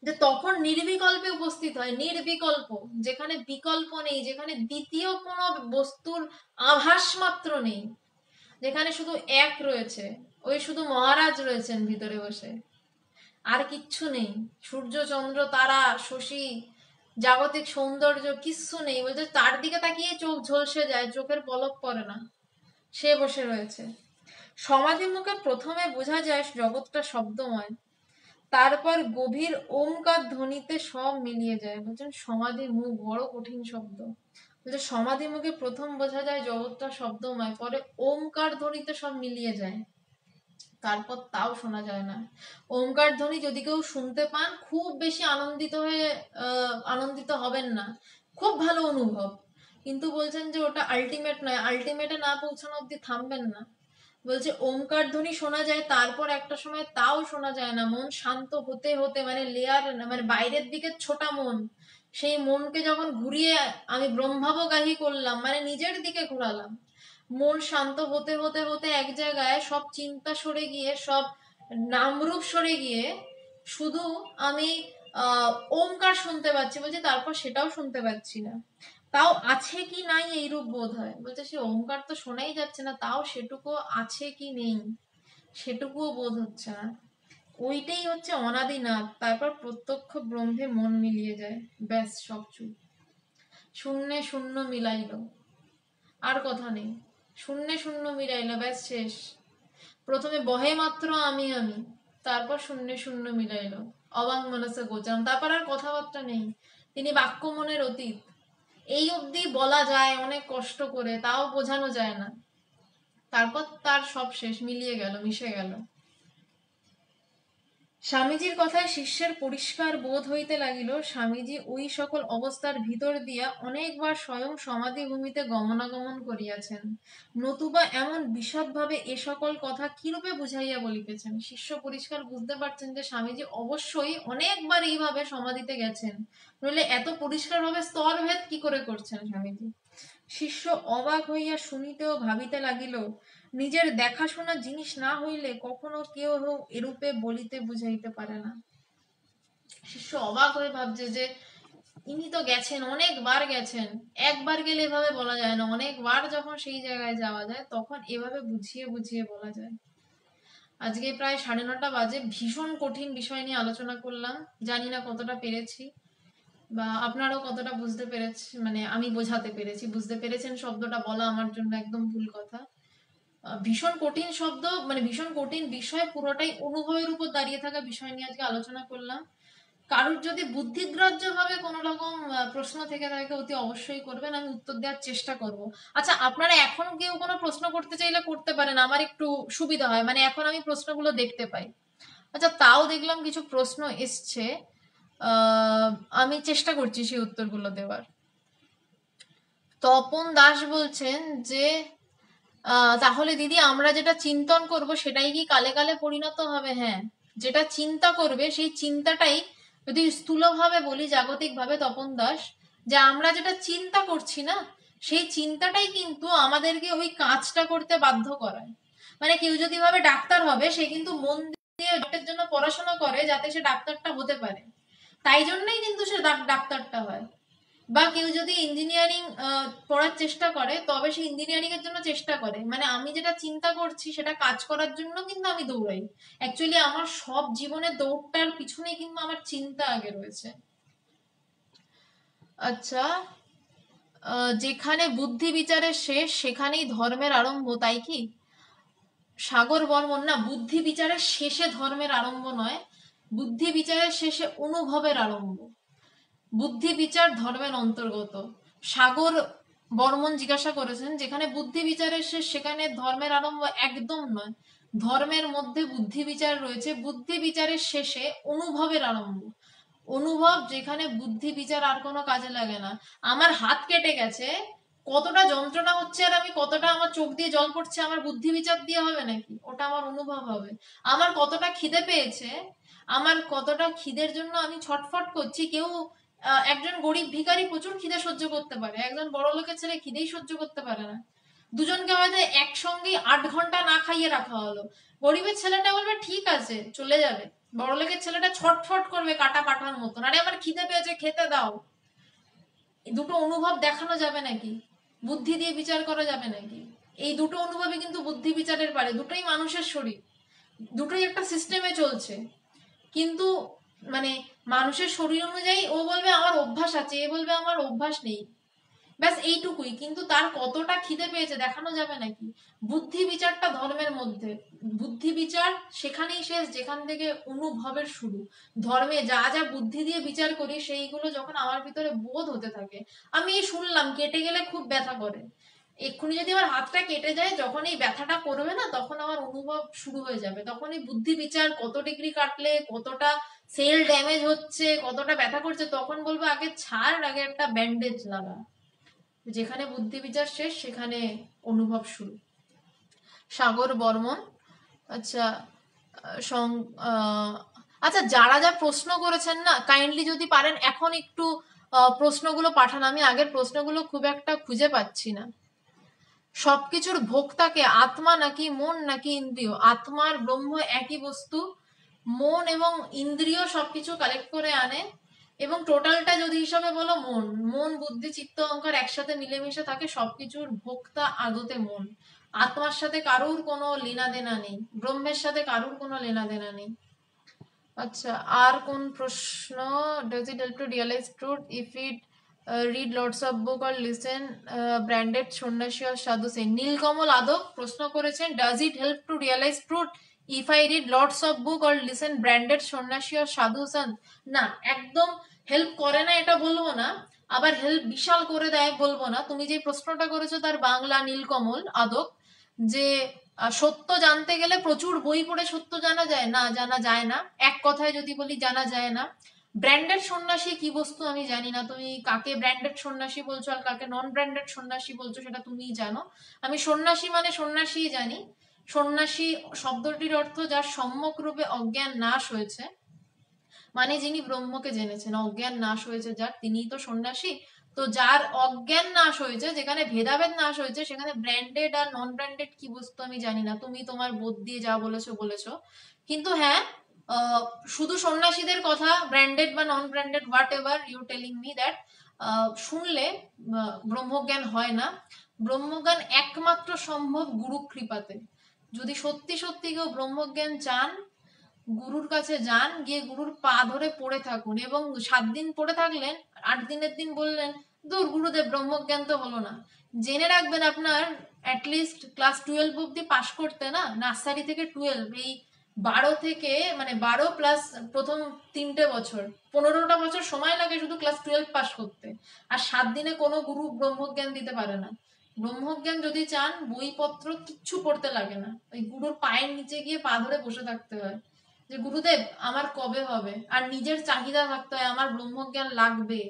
যে তখন নির্বিকল্পে উপস্থিত হয়, নির্বিকল্প, যেখানে বিকল্প নেই, যেখানে দ্বিতীয় কোনো বস্তুর আভাস মাত্র নেই, যেখানে শুধু এক রয়েছে, ওই শুধু মহারাজ রয়েছেন ভিতরে বসে, আর কিচ্ছু নেই। সূর্য চন্দ্র তারা শশী জাগতিক সৌন্দর্য কিচ্ছু নেই। বলছে তার দিকে তাকিয়ে চোখ ঝলসে যায়, চোখের পলক পড়ে না, সে বসে রয়েছে। সমাধি মুখে প্রথমে বোঝা যায় জগৎটা শব্দময়, তারপর গভীর ওমকার ধ্বনিতে সব মিলিয়ে যায়। বলছেন সমাধি মুখ বড় কঠিন শব্দ। বলছে সমাধি মুখে প্রথম বোঝা যায় জগৎটা শব্দময়, পরে ওমকার ধ্বনিতে সব মিলিয়ে যায়, তারপর তাও শোনা যায় না। ওমকার ধ্বনি যদি কেউ শুনতে পান খুব বেশি আনন্দিত হবেন না, খুব ভালো অনুভব, কিন্তু বলছেন যে ওটা আলটিমেট নয়, আলটিমেটে না পৌঁছানো অব্দি থামবেন না। বলছে ওমকার ধ্বনি শোনা যায়, তারপর একটা সময় তাও শোনা যায় না। মন শান্ত হতে হতে, মানে লেয়ার, মানে বাইরের দিকে ছোটা মন, সেই মনকে যখন ঘুরিয়ে আমি ব্রহ্মাবগাহী করলাম, মানে নিজের দিকে ঘোরালাম, মন শান্ত হতে হতে হতে এক জায়গায় সব চিন্তা সরে গিয়ে, সব নামরূপ সরে গিয়ে শুধু আমি ওমকার শুনতে পাচ্ছি। বলছি তারপর সেটাও শুনতে পাচ্ছি না, তাও আছে কি নাই এইরূপ বোধ হয়। বলছে সে ওমকার তো শোনাই যাচ্ছে না, তাও সেটুকু আছে কি নেই। সেটুকুও বোধ হচ্ছে না। ওইটাই হচ্ছে অনাদিনাথ, তারপর প্রত্যক্ষ ব্রহ্মে মন মিলিয়ে যায়, ব্যাস সব চুপ। শূন্যে শূন্য মিলাইল, আর কথা নেই, শূন্যে শূন্য মিলাইল, ব্যাস শেষ। প্রথমে বহে মাত্র আমি আমি, তারপর শূন্যে শূন্য মিলাইল, অবাং মনসে গোচাম, তারপর আর কথাবার্তা নেই। তিনি বাক্য মনের অতীত। এই অবধি বলা যায় অনেক কষ্ট করে, তাও বোঝানো যায় না। তারপর তার সব শেষ, মিলিয়ে গেল, মিশে গেল। স্বামীজির কথায় শিষ্যের পরিষ্কার বোধ হইতে লাগিল, স্বামীজি ওই সকল অবস্থার ভিতর দিয়া অনেকবার স্বয়ং সমাধি ভূমিতে গমনাগমন করিয়াছেন, নতুবা এমন বিশদভাবে এ সকল কথা কিরূপে বুঝাইয়া বলিতেছেন। শিষ্য পরিষ্কার বুঝতে পারছেন যে স্বামীজি অবশ্যই অনেকবার এইভাবে সমাধিতে গেছেন, নইলে এত পরিষ্কারভাবে স্তরভেদ কি করে করছেন স্বামীজি। শিষ্য অবাক হইয়া শুনিতে ও ভাবিতে লাগিল, নিজের দেখাশোনা জিনিস না হইলে কখনো কেউ এরূপে বলিতে বুঝাইতে পারে না। শিষ্য অবাক হয়ে ভাবছে যে ইনি তো গেছেন, অনেকবার গেছেন, একবার গেলে এভাবে বলা যায় না, অনেকবার যখন সেই জায়গায় যাওয়া যায় তখন এভাবে বুঝিয়ে বুঝিয়ে বলা যায়। আজকে প্রায় 9:30 বাজে, ভীষণ কঠিন বিষয় নিয়ে আলোচনা করলাম, জানি না কতটা পেরেছি বা আপনারাও কতটা বুঝতে পেরেছি, মানে আমি বোঝাতে পেরেছি। বুঝতে পেরেছেন শব্দটা বলা আমার জন্য একদম ভুল কথা। ভীষণ কঠিন শব্দ, মানে ভীষণ কঠিন বিষয়, পুরোটাই অনুভবের উপর দাঁড়িয়ে থাকা বিষয় নিয়ে আজকে আলোচনা করলাম। কারোর যদি বুদ্ধিগ্রাহ্য ভাবে কোনো রকম প্রশ্ন থেকে থাকে অতি অবশ্যই করবেন, আমি উত্তর দেওয়ার চেষ্টা করব। আচ্ছা, আপনারা এখন কেউ কোনো প্রশ্ন করতে চাইলে করতে পারেন, আমার একটু সুবিধা হয়, মানে এখন আমি প্রশ্নগুলো দেখতে পাই। আচ্ছা, তাও দেখলাম কিছু প্রশ্ন এসছে, আমি চেষ্টা করছি সেই উত্তরগুলো দেওয়ার। তপন দাস বলছেন যে তাহলে দিদি আমরা যেটা চিন্তন করব সেটাই কি কালে কালে পরিণত হবে? হ্যাঁ, যেটা চিন্তা করবে সেই চিন্তাটাই, যদি স্থূলভাবে বলি, জাগতিকভাবে, তপন দাস, যে আমরা যেটা চিন্তা করছি না সেই চিন্তাটাই কিন্তু আমাদেরকে ওই কাজটা করতে বাধ্য করায়। মানে কেউ যদি ভাবে ডাক্তার হবে, সে কিন্তু মন দিয়ে ডাক্তারের জন্য পড়াশোনা করে যাতে সে ডাক্তারটা হতে পারে, তাই জন্যই কিন্তু সে ডাক্তারটা হয়। বা কেউ যদি ইঞ্জিনিয়ারিং পড়ার চেষ্টা করে, তবে সে ইঞ্জিনিয়ারিং এর জন্য চেষ্টা করে, মানে আমি যেটা চিন্তা করছি সেটা কাজ করার জন্য কিন্তু আমি দৌড়াই। অ্যাকচুয়ালি আমার সব জীবনের দৌড়টার পিছনে কিন্তু আমার চিন্তা আগে রয়েছে। আচ্ছা, যেখানে বুদ্ধি বিচারের শেষ সেখানেই ধর্মের আরম্ভ, তাই কি? সাগর বর্মন, না, বুদ্ধি বিচারের শেষে ধর্মের আরম্ভ নয়, বুদ্ধি বিচারের শেষে অনুভবের আরম্ভ। বুদ্ধি বিচার ধর্মের অন্তর্গত। সাগর বর্মন জিজ্ঞাসা করেছেন, যেখানে বুদ্ধি বিচারের শেষ সেখানে ধর্মের আরম্ভ, একদম নয়। ধর্মের মধ্যে বুদ্ধি বিচার রয়েছে, বুদ্ধি বিচারের শেষে অনুভবের আরম্ভ। অনুভব যেখানে বুদ্ধি বিচার আর কোনো কাজে লাগে না। আমার হাত কেটে গেছে, কতটা যন্ত্রণা হচ্ছে আর আমি কতটা, আমার চোখ দিয়ে জল পড়ছে, আমার বুদ্ধি বিচার দিয়ে হবে নাকি? ওটা আমার অনুভব হবে। আমার কতটা খিদে পেয়েছে, আমার কতটা খিদের জন্য আমি ছটফট করছি, কেউ একজন গরিব ভিখারি প্রচুর খিদে সহ্য করতে পারে, একজন বড় লোকের ছেলে খিদেই সহ্য করতে পারে না। দুজনকে হয়তো একসঙ্গে 8 ঘন্টা না খাইয়ে রাখা হলো, গরিবের ছেলেটা বলবে ঠিক আছে চলে যাবে, বড় লোকের ছেলেটা ছটফট করবে কাটা পাঠার মতন, আরে আমার খিদে পেয়েছে খেতে দাও। দুটো অনুভব দেখানো যাবে নাকি? বুদ্ধি দিয়ে বিচার করা যাবে নাকি? এই দুটো অনুভবই কিন্তু বুদ্ধি বিচারের পারে, দুটোই মানুষের শরীর, দুটোই একটা সিস্টেমে চলছে। কিন্তু মানে মানুষের শরীর অনুযায়ী ও বলবে আমার অভ্যাস আছে, এ বলবে আমার অভ্যাস নেই, ব্যাস এইটুকুই। কিন্তু তার কতটা খিদে পেয়েছে দেখানো যাবে নাকি? বুদ্ধি বিচারটা ধর্মের মধ্যে, বুদ্ধি বিচার সেখানেই শেষ যেখান থেকে অনুভবের শুরু। ধর্মে যা যা বুদ্ধি দিয়ে বিচার করি সেইগুলো যখন আমার ভিতরে বোধ হতে থাকে, আমি এই শুনলাম কেটে গেলে খুব ব্যথা করে, এক্ষুনি যদি আমার হাতটা কেটে যায়, যখন এই ব্যথাটা করবে না তখন আমার অনুভব শুরু হয়ে যাবে, তখন এই বুদ্ধি বিচার কত ডিগ্রি কাটলে কতটা সেল ড্যামেজ হচ্ছে, কতটা ব্যথা করছে, তখন বলবো আগে ছাড়, আগে একটা ব্যান্ডেজ লাগা। যেখানে বুদ্ধি বিচার শেষ সেখানে অনুভব শুরু। সাগর বর্মন। আচ্ছা, আচ্ছা, যারা যা প্রশ্ন করেছেন না, কাইন্ডলি যদি পারেন এখন একটু প্রশ্নগুলো পাঠান, আমি আগের প্রশ্নগুলো খুব একটা খুঁজে পাচ্ছি না। সবকিছুর ভোক্তাকে আত্মা নাকি মন নাকি ইন্দ্রিয়? আত্মার ব্রহ্ম একই বস্তু, মন এবং ইন্দ্রিয় সবকিছু কালেক্ট করে আনে, এবং টোটালটা যদি হিসাবে বলো মন, মন বুদ্ধি চিত্ত অহংকার একসাথে মিলেমিশে থাকে, সবকিছুর ভোক্তা আদতে মন। আত্মার সাথে কারুর কোনো লেনা দেনা নেই, ব্রহ্মের সাথে কারুর কোনো লেনা দেনা নেই। আচ্ছা, আর কোন প্রশ্ন? Does it help to realize truth if it read lots of book or listen branded সন্ন্যাসী অর সাধু সেন? নীলকমল আদক প্রশ্ন করেছেন, does it help to realize truth if I read lots of book or listen branded সন্ন্যাসী or সাধু says? না, একদম help করে না এটা বলবো না, আবার হেল্প বিশাল করে দেয় বলবো না। তুমি যে প্রশ্নটা করেছো তার বাংলা নীলকমল আদক, যে সত্য জানতে গেলে প্রচুর বই পড়ে সত্য জানা যায় না, জানা যায় না। এক কথায় যদি বলি, জানা যায় না। ব্র্যান্ডেড সন্ন্যাসী কি বস্তু আমি জানি না, তুমি কাকে ব্র্যান্ডেড সন্ন্যাসী বলছো আর কাকে নন ব্র্যান্ডেড সন্ন্যাসী বলছো সেটা তুমিই জানো। আমি সন্ন্যাসী মানে সন্ন্যাসীই জানি। সন্ন্যাসী শব্দটির অর্থ যার সম্যক রূপে অজ্ঞান নাশ হয়েছে, মানে যিনি ব্রহ্মকে জেনেছেন, অজ্ঞান নাশ হয়েছে যার, তিনিই তো সন্ন্যাসী। তো যার অজ্ঞান নাশ হয়েছে, যেখানে ভেদাভেদ নাশ হয়েছে, সেখানে ব্র্যান্ডেড আর নন ব্র্যান্ডেড কি বস্তু আমি জানি না, তুমি তোমার বোধ দিয়ে যা বলেছো বলেছো। কিন্তু হ্যাঁ, শুধু সন্ন্যাসীদের কথা, ব্র্যান্ডেড বা non branded whatever you telling me that, শুনলে ব্রহ্মজ্ঞান হয় না। ব্রহ্মজ্ঞান একমাত্র সম্ভব গুরু কৃপাতে। যদি সত্যি সত্যি কেউ ব্রহ্মজ্ঞান চান, গুরুর কাছে যান, গিয়ে গুরুর পা ধরে পড়ে থাকুন, এবং 7 দিন পড়ে থাকলেন, 8 দিনের দিন বললেন দূর গুরুদেব ব্রহ্মজ্ঞান তো হলো না। জেনে রাখবেন আপনার অ্যাটলিস্ট ক্লাস 12 অব্দি পাশ করতে, না নার্সারি থেকে 12, এই 12 থেকে, মানে 12 প্লাস প্রথম 3টে বছর, 15টা বছর সময় লাগে শুধু ক্লাস 12 পাশ করতে। আর 7 দিনে কোনো গুরু ব্রহ্মজ্ঞান দিতে পারে না। ব্রহ্মজ্ঞান যদি চান, বইপত্র কিচ্ছু পড়তে লাগে না, ওই গুরুর পায়ের নিচে গিয়ে পা ধরে বসে থাকতে হয়, যে গুরুদেব আমার কবে হবে, আর নিজের চাহিদা থাকতে হয় আমার ব্রহ্মজ্ঞান লাগবে,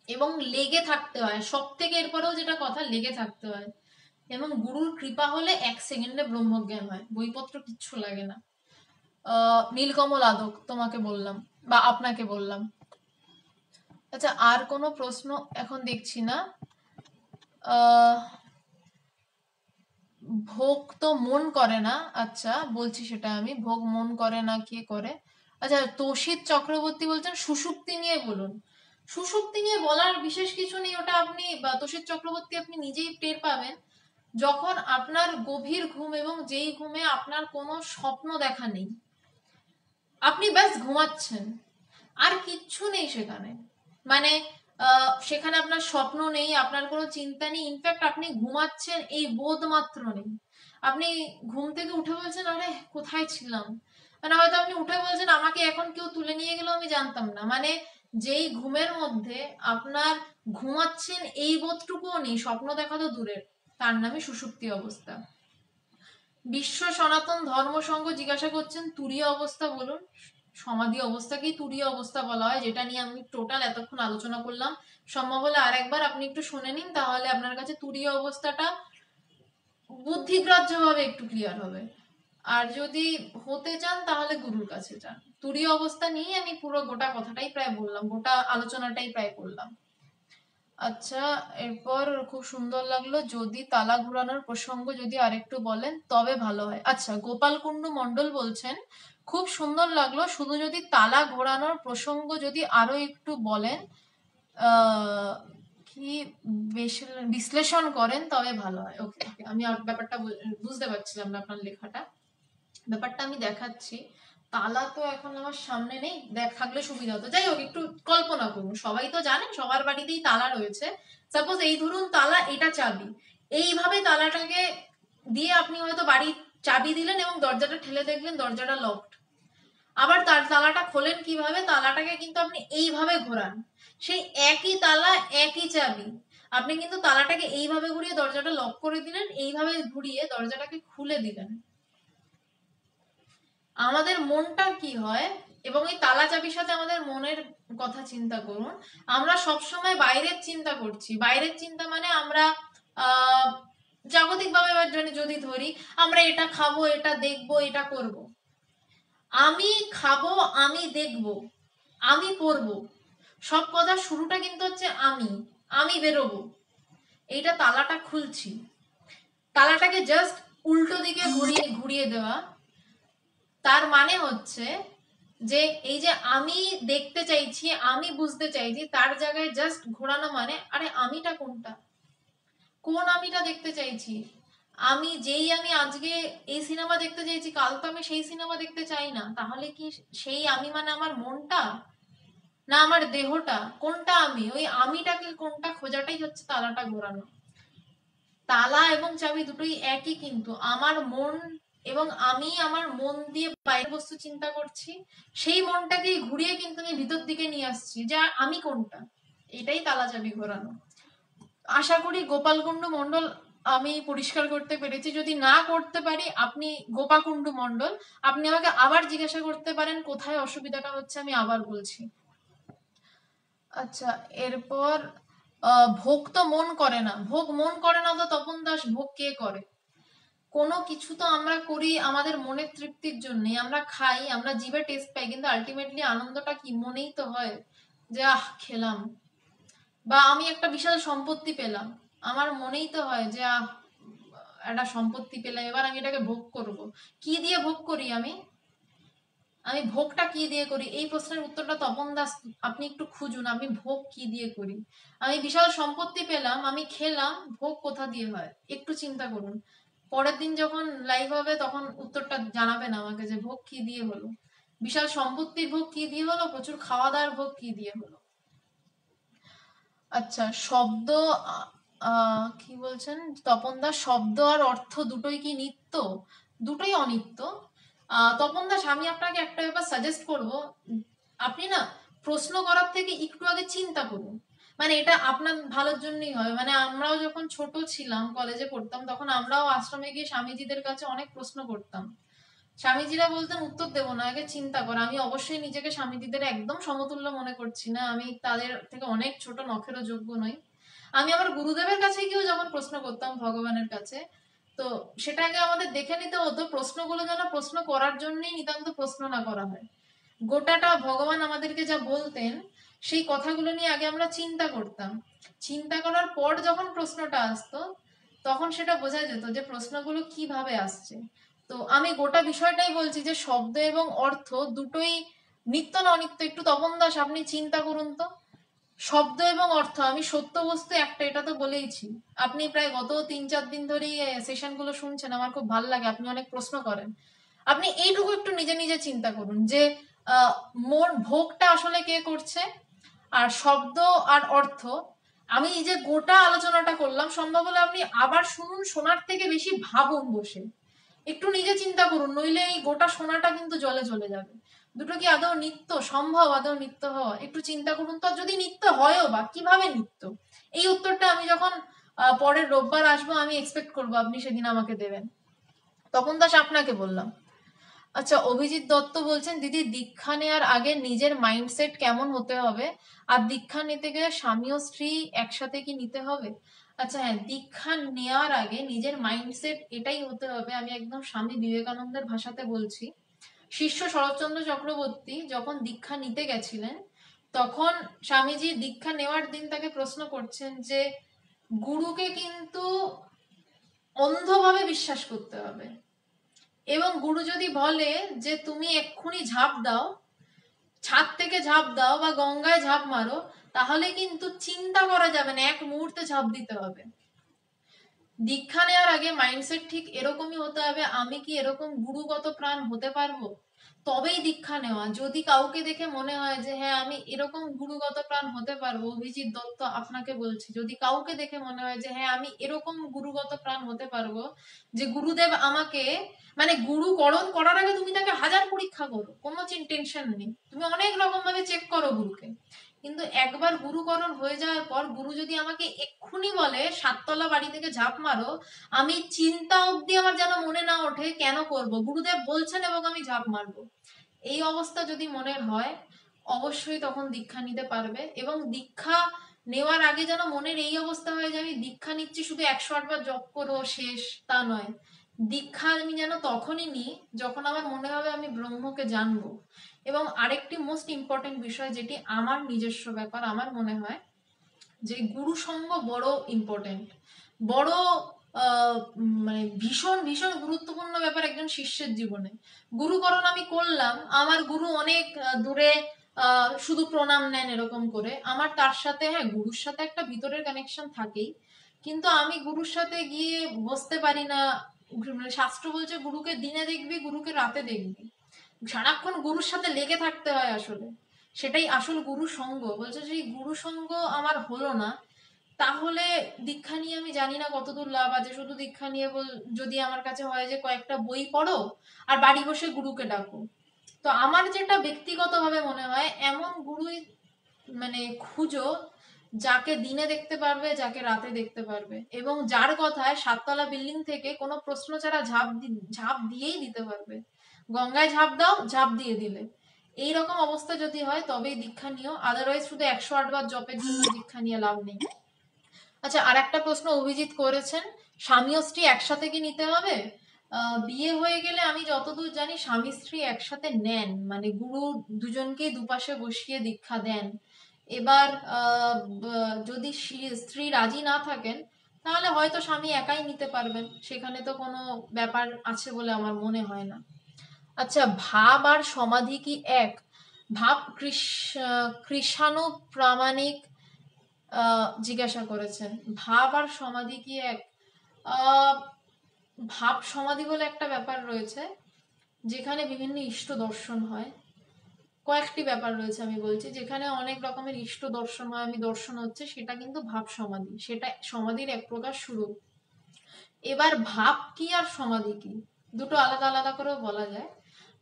এবং লেগে থাকতে হয়। সব থেকে এরপরেও যেটা কথা, লেগে থাকতে হয়, এবং গুরুর কৃপা হলে 1 সেকেন্ডে ব্রহ্মজ্ঞান হয়, বইপত্র কিচ্ছু লাগে না। নীলকমল আদক তোমাকে বললাম, বা আপনাকে বললাম। আচ্ছা, আর কোনো প্রশ্ন এখন দেখছি না। ভোগ তো মন করে না, আচ্ছা বলছি সেটা আমি, ভোগ মন করে না কে করে? আচ্ছা, তোষিত চক্রবর্তী বলছেন সুষুপ্তি নিয়ে বলুন। সুষুপ্তি নিয়ে বলার বিশেষ কিছু নেই, ওটা আপনি বা তোষিত চক্রবর্তী আপনি নিজেই টের পাবেন যখন আপনার গভীর ঘুম, এবং যেই ঘুমে আপনার কোনো স্বপ্ন দেখা নেই, আপনি ব্যাস ঘুমাচ্ছেন, আর কিচ্ছু নেই সেখানে। মানে সেখানে আপনার স্বপ্ন নেই, আপনার কোনো চিন্তা নেই, ইনফ্যাক্ট আপনি ঘুমাচ্ছেন এই বোধ মাত্র নেই। আপনি ঘুম থেকে উঠে বলছেন আরে কোথায় ছিলাম, মানে হয়তো আপনি উঠে বলছেন আমাকে এখন কেউ তুলে নিয়ে গেলেও আমি জানতাম না। মানে যেই ঘুমের মধ্যে আপনার ঘুমাচ্ছেন এই বোধটুকুও নেই, স্বপ্ন দেখা তো দূরের, তার নামে সুষুপ্তি অবস্থা। বিশ্ব সনাতন ধর্ম সংঘ জিজ্ঞাসা করছেন তুরীয় অবস্থা বলুন। সমাধি অবস্থাকেই তুরীয় অবস্থা বলা হয়, যেটা নিয়ে আমি টোটাল এতক্ষণ আলোচনা করলাম। সম্ভব হলে আরেকবার আপনি একটু শুনে নিন, তাহলে আপনার কাছে তুরীয় অবস্থাটা বুদ্ধিগ্রাহ্য ভাবে একটু ক্লিয়ার হবে। আর যদি হতে চান তাহলে গুরুর কাছে যান। তুরীয় অবস্থা নিয়ে আমি পুরো গোটা কথাটাই প্রায় বললাম, গোটা আলোচনাটাই প্রায় করলাম। আচ্ছা, এরপর খুব সুন্দর লাগলো, যদি তালা ঘুরানোর প্রসঙ্গ যদি আরেকটু বলেন তবে ভালো হয়। আচ্ছা, গোপাল কুন্ডু মন্ডল বলছেন খুব সুন্দর লাগলো, শুধু যদি তালা ঘোরানোর প্রসঙ্গ যদি আরো একটু বলেন, কি বিশ্লেষণ করেন তবে ভালো হয়। ওকে, আমি ব্যাপারটা বুঝতে পারছিলাম না আপনার লেখাটা, ব্যাপারটা আমি দেখাচ্ছি। তালা তো এখন আমার সামনে নেই, থাকলে সুবিধা হতো। যাই হোক, একটু কল্পনা করুন, সবাই তো জানেন সবার বাড়িতেই তালা রয়েছে। সাপোজ এই ধরুন তালা, এটা চাবি, এইভাবে তালাটাকে দিয়ে আপনি হয়তো বাড়ির চাবি দিলেন এবং দরজাটা ঠেলে দেখলেন দরজাটা লকড। আবার তার তালাটা খোলেন কিভাবে, তালাটাকে কিন্তু আপনি এইভাবে ঘোরান, সেই একই তালা একই চাবি, আপনি কিন্তু তালাটাকে এইভাবে ঘুরিয়ে দরজাটা লক করে দিলেন, এইভাবে ঘুরিয়ে দরজাটাকে খুলে দিলেন। আমাদের মনটা কি হয়, এবং এই তালা চাবির সাথে আমাদের মনের কথা চিন্তা করুন। আমরা সবসময় বাইরের চিন্তা করছি, বাইরের চিন্তা মানে আমরা জাগতিক ভাবে যদি ধরি, আমরা এটা খাবো, এটা দেখবো, এটা করব। আমি খাবো, আমি দেখবো, আমি পড়বো, সব কথা শুরুটা কিন্তু হচ্ছে আমি বেরোবো, এইটা তালাটা খুলছি, তালাটাকে জাস্ট উল্টো দিকে ঘুরিয়ে ঘুরিয়ে দেওয়া। তার মানে হচ্ছে যে এই যে আমি দেখতে চাইছি, আমি বুঝতে চাইছি, তার জায়গায় জাস্ট ঘোরানো মানে আরে আমিটা কোনটা, কোন আমিটা দেখতে চাইছি, আমি আজকে এই সিনেমা দেখতে চাইছি, কাল তো আমি সেই সিনেমা দেখতে চাই না। তাহলে কি সেই আমি মানে আমার মনটা, না আমার দেহটা? কোনটা আমি? ওই আমিটাকে কোনটা খোঁজাটাই হচ্ছে তালাটা ঘোরানো। তালা এবং চাবি দুটোই একই, কিন্তু আমার মন এবং আমি আমার মন দিয়ে বাইরের বস্তু চিন্তা করছি, সেই মনটাকেই ঘুরিয়ে কিন্তু আমি ভিতর দিকে নিয়ে আসছি যে আমি কোনটা। এটাই তালা চাবি ঘোরানো। আশা করি গোপালকুণ্ডু মণ্ডল আমি পরিষ্কার করতে পেরেছি। যদি না করতে পারি, আপনি গোপাকুণ্ডু মণ্ডল, আপনি আমাকে আবার জিজ্ঞাসা করতে পারেন কোথায় অসুবিধাটা হচ্ছে, আমি আবার বলছি। আচ্ছা, এরপর ভোগ তো মন করে না। ভোগ মন করে না তো তপন দাস, ভোগ কে করে? কোনো কিছু তো আমরা করি আমাদের মনের তৃপ্তির জন্য। আমরা খাই, আমরা জিভে টেস্ট পাই, কিন্তু আলটিমেটলি আনন্দটা কি মনেই তো হয়, যে আহ খেলাম। বা আমি একটা বিশাল সম্পত্তি পেলাম, আমার মনেই তো হয় যে আহ একটা সম্পত্তি পেলাম, এবার আমি এটাকে ভোগ করব। কি দিয়ে ভোগ করি আমি? আমি ভোগটা কি দিয়ে করি? এই প্রশ্নের উত্তরটা তপন দাস আপনি একটু খুঁজুন, আমি ভোগ কি দিয়ে করি। আমি বিশাল সম্পত্তি পেলাম, আমি খেলাম, ভোগ কোথা দিয়ে হয় একটু চিন্তা করুন। পরের দিন যখন লাইভ হবে তখন উত্তরটা জানাবেন আমাকে যে ভোগ কি দিয়ে হলো। বিশাল সম্পত্তির ভোগ কি দিয়ে হলো, প্রচুর খাওয়া দাওয়ার ভোগ কি দিয়ে হলো। আচ্ছা, শব্দ কি বলছেন তপন দাস, শব্দ আর অর্থ দুটোই কি নিত্য? দুটোই অনিত্য। তপন দাস, আমি আপনাকে একটা ব্যাপার সাজেস্ট করব। আপনি না প্রশ্ন করার থেকে একটু আগে চিন্তা করুন। মানে এটা আপনার ভালোর জন্যই হয়। মানে আমরাও যখন ছোট ছিলাম, কলেজে পড়তাম, তখন আমরাও আশ্রমে গিয়ে স্বামীজিদের কাছে অনেক প্রশ্ন করতাম। স্বামীজিরা বলতেন উত্তর দেবো না, আগে চিন্তা কর। আমি অবশ্যই নিজেকে স্বামীজিদের একদম সমতুল্য মনে করছি না, আমি তাদের থেকে অনেক ছোট, নখেরও যোগ্য নই। আমি আমার গুরুদেবের কাছে গিয়েও যখন প্রশ্ন করতাম ভগবানের কাছে, তো সেটা আগে আমাদের দেখে নিতে হতো প্রশ্নগুলো যেন প্রশ্ন করার জন্যই নিতান্ত প্রশ্ন না করা হয়। গোটাটা ভগবান আমাদেরকে যা বলতেন সেই কথাগুলো নিয়ে আগে আমরা চিন্তা করতাম। চিন্তা করার পর যখন প্রশ্নটা আসতো, তখন সেটা বোঝা যেত যে প্রশ্নগুলো কিভাবে আসছে। তো আমি গোটা বিষয়টাই বলছি যে শব্দ এবং অর্থ দুটোই নিত্য না অনিত্য। একটু তপন দাস আপনি চিন্তা করুন তো। শব্দ এবং অর্থ, আমি সত্য বস্তু একটা, এটা তো বলেইছি। আপনি প্রায় গত 3-4 দিন ধরেই সেশন গুলো শুনছেন, আমার খুব ভালো লাগে, আপনি অনেক প্রশ্ন করেন। আপনি এইটুকু একটু নিজে নিজে চিন্তা করুন যে মোর ভোগটা আসলে কে করছে। আর শব্দ আর অর্থ, আমি এই যে গোটা আলোচনাটা করলাম, সম্ভব হলে আপনি আবার শুনুন, শোনার থেকে বেশি ভাবুন বসে। একটু নিজে চিন্তা করুন, নইলে এই গোটা শোনাটা কিন্তু জলে চলে যাবে। দুটো কি আদৌ নিত্য? সম্ভব আদৌ নিত্য হওয়া? একটু চিন্তা করুন তো। যদি নিত্য হয়ও বা, কিভাবে নিত্য? এই উত্তরটা আমি যখন পরের রোববার আসবো, আমি এক্সপেক্ট করবো আপনি সেদিন আমাকে দেবেন। তপন দাস আপনাকে বললাম। আচ্ছা, অভিজিৎ দত্ত বলছেন দিদি, দীক্ষা নেওয়ার আগে নিজের মাইন্ডসেট কেমন হতে হবে? আর দীক্ষা নিতে গেলে স্বামী ও স্ত্রী একসাথে কি নিতে হবে? আচ্ছা হ্যাঁ, দীক্ষা নেওয়ার আগে নিজের মাইন্ডসেট এটাই হতে হবে, আমি একদম স্বামী বিবেকানন্দের ভাষাতে বলছি। শিষ্য শরৎচন্দ্র চক্রবর্তী যখন দীক্ষা নিতে গেছিলেন, তখন স্বামীজি দীক্ষা নেওয়ার দিন তাকে প্রশ্ন করছেন যে গুরুকে কিন্তু অন্ধভাবে বিশ্বাস করতে হবে, এবং গুরু যদি বলে যে তুমি এক্ষুনি ঝাঁপ দাও, ছাদ থেকে ঝাঁপ দাও বা গঙ্গায় ঝাঁপ মারো, তাহলে কিন্তু চিন্তা করা যাবে না, এক মুহূর্তে ঝাঁপ দিতে হবে। দীক্ষা নেওয়ার আগে মাইন্ডসেট ঠিক এরকমই হতে হবে, আমি কি এরকম গুরুগত প্রাণ হতে পারবো? তবেই দীক্ষা নেওয়া। যদি কাউকে দেখে মনে হয় যে হ্যাঁ আমি এরকম গুরুগত প্রাণ হতে পারবো, অভিজিৎ দত্ত আপনাকে বলছি, যদি কাউকে দেখে মনে হয় যে হ্যাঁ আমি এরকম গুরুগত প্রাণ হতে পারবো, যে গুরুদেব আমাকে, মানে গুরুকরণ করার আগে তুমি তাকে হাজার পরীক্ষা করো, কোনো টেনশন নেই, তুমি অনেক রকম ভাবে চেক করো গুরুকে। কিন্তু একবার গুরুকরণ হয়ে যাওয়ার পর গুরু যদি আমাকে এক্ষুনি বলে 7তলা বাড়ি থেকে ঝাঁপ মারো, আমি চিন্তা অবধি আমার যেন মনে না ওঠে কেন করব, গুরুদেব বলছেন এবং আমি ঝাঁপ মারবো। এই অবস্থা যদি মনের হয়, অবশ্যই তখন দীক্ষা নিতে পারবে। এবং দীক্ষা নেওয়ার আগে যেন মনের এই অবস্থা হয় যে আমি দীক্ষা নিচ্ছি শুধু 108 বার জপ করো শেষ, তা নয়। দীক্ষা আমি যেন তখনই নিই যখন আমার মনে হবে আমি ব্রহ্মকে জানবো। এবং আরেকটি মোস্ট ইম্পর্টেন্ট বিষয়, যেটি আমার নিজস্ব ব্যাপার, আমার মনে হয় যে গুরু সঙ্গ বড় ইম্পর্টেন্ট, বড় মানে ভীষণ ভীষণ গুরুত্বপূর্ণ ব্যাপার একজন শিষ্যের জীবনে। গুরুকরণ আমি করলাম, আমার গুরু অনেক দূরে, শুধু প্রণাম নেন এরকম করে, আমার তার সাথে, হ্যাঁ গুরুর সাথে একটা ভিতরের কানেকশন থাকেই, কিন্তু আমি গুরুর সাথে গিয়ে বসতে পারি না। মানে শাস্ত্র বলছে গুরুকে দিনে দেখবি, গুরুকে রাতে দেখবি, সারাক্ষণ গুরুর সাথে লেগে থাকতে হয়। আসলে সেটাই আসল গুরু সঙ্গ। বলছে সেই গুরু সঙ্গ আমার হলো না, তাহলে দীক্ষা নিয়ে আমি জানি না কতদূর লাভ আছে। শুধু দীক্ষা নিয়ে যদি আমার কাছে হয় যে কয়েকটা বই পড়ো আর বাড়ি বসে গুরুকে ডাকো, তো আমার যেটা ব্যক্তিগতভাবে মনে হয় এমন গুরুই মানে খুঁজো যাকে দিনে দেখতে পারবে, যাকে রাতে দেখতে পারবে, এবং যার কথায় 7 তলা বিল্ডিং থেকে কোনো প্রশ্ন ছাড়া ঝাঁপ দিয়েই দিতে পারবে। গঙ্গায় ঝাঁপ দাও, ঝাঁপ দিয়ে দিলে। এইরকম অবস্থা যদি হয় তবেই দীক্ষা নিও, আদারওয়াইজ শুধু 108 বার জপের জন্য দীক্ষা নিয়ে লাভ নেই। আচ্ছা, আর একটা প্রশ্ন অভিজিৎ করেছেন, স্বামী ও স্ত্রী একসাথে কি নিতে হবে? বিয়ে হয়ে গেলে আমি যতদূর জানি স্বামী স্ত্রী একসাথে নেন, মানে গুরু দুজনকেই দুপাশে বসিয়ে দীক্ষা দেন। এবার যদি স্ত্রী রাজি না থাকেন তাহলে হয়তো স্বামী একাই নিতে পারবেন, সেখানে তো কোনো ব্যাপার আছে বলে আমার মনে হয় না। আচ্ছা, ভাব আর সমাধি কি এক? ভাব কৃষাণু প্রামাণিক জিজ্ঞাসা করেছেন, ভাব আর সমাধি কি এক? ভাব সমাধি বলে একটা ব্যাপার রয়েছে, যেখানে বিভিন্ন ইষ্ট দর্শন হয়। কয়েকটি ব্যাপার রয়েছে আমি বলছি, যেখানে অনেক রকমের ইষ্ট দর্শন হয়, আমি দর্শন হচ্ছে, সেটা কিন্তু ভাব সমাধি, সেটা সমাধির এক প্রকার স্বরূপ। এবার ভাব কি আর সমাধি কি, দুটো আলাদা আলাদা করেও বলা যায়।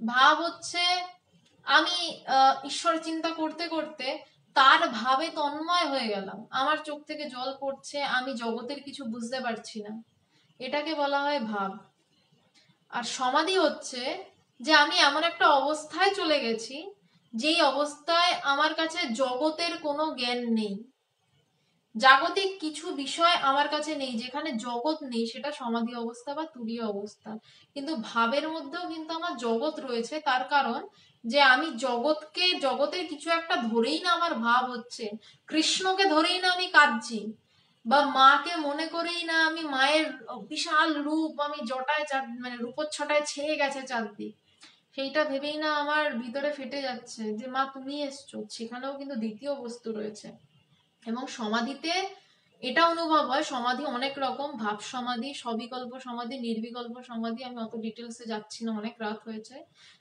ভাব হচ্ছে আমি ঈশ্বর চিন্তা করতে করতে তার ভাবে তন্ময় হয়ে গেলাম, আমার চোখ থেকে জল পড়ছে, আমি জগতের কিছু বুঝতে পারছি না, এটাকে বলা হয় ভাব। আর সমাধি হচ্ছে যে আমি এমন একটা অবস্থায় চলে গেছি যেই অবস্থায় আমার কাছে জগতের কোনো জ্ঞান নেই, জাগতিক কিছু বিষয় আমার কাছে নেই, যেখানে জগৎ নেই, সেটা সমাধি অবস্থা বা তুরীয় অবস্থা। কিন্তু ভাবের মধ্যেও কিন্তু আমার জগৎ রয়েছে, তার কারণ যে আমি জগতের কিছু একটা ধরেই না আমার ভাব হচ্ছে, কৃষ্ণকে ধরেই না আমি কাঁদছি, বা মাকে মনে করেই না আমি মায়ের বিশাল রূপ, আমি জটায় মানে রূপচ্ছটায় ছেয়ে গেছে চারদিক, সেইটা ভেবেই না আমার ভিতরে ফেটে যাচ্ছে যে মা তুমি এসছো। সেখানেও কিন্তু দ্বিতীয় বস্তু রয়েছে। এবং সমাধিতে এটা অনুভব হয়, সমাধি অনেক রকম, ভাব সমাধি, সবিকল্প সমাধি, নির্বিকল্প সমাধি, আমি অত ডিটেলসে যাচ্ছি না, অনেক রাত হয়েছে।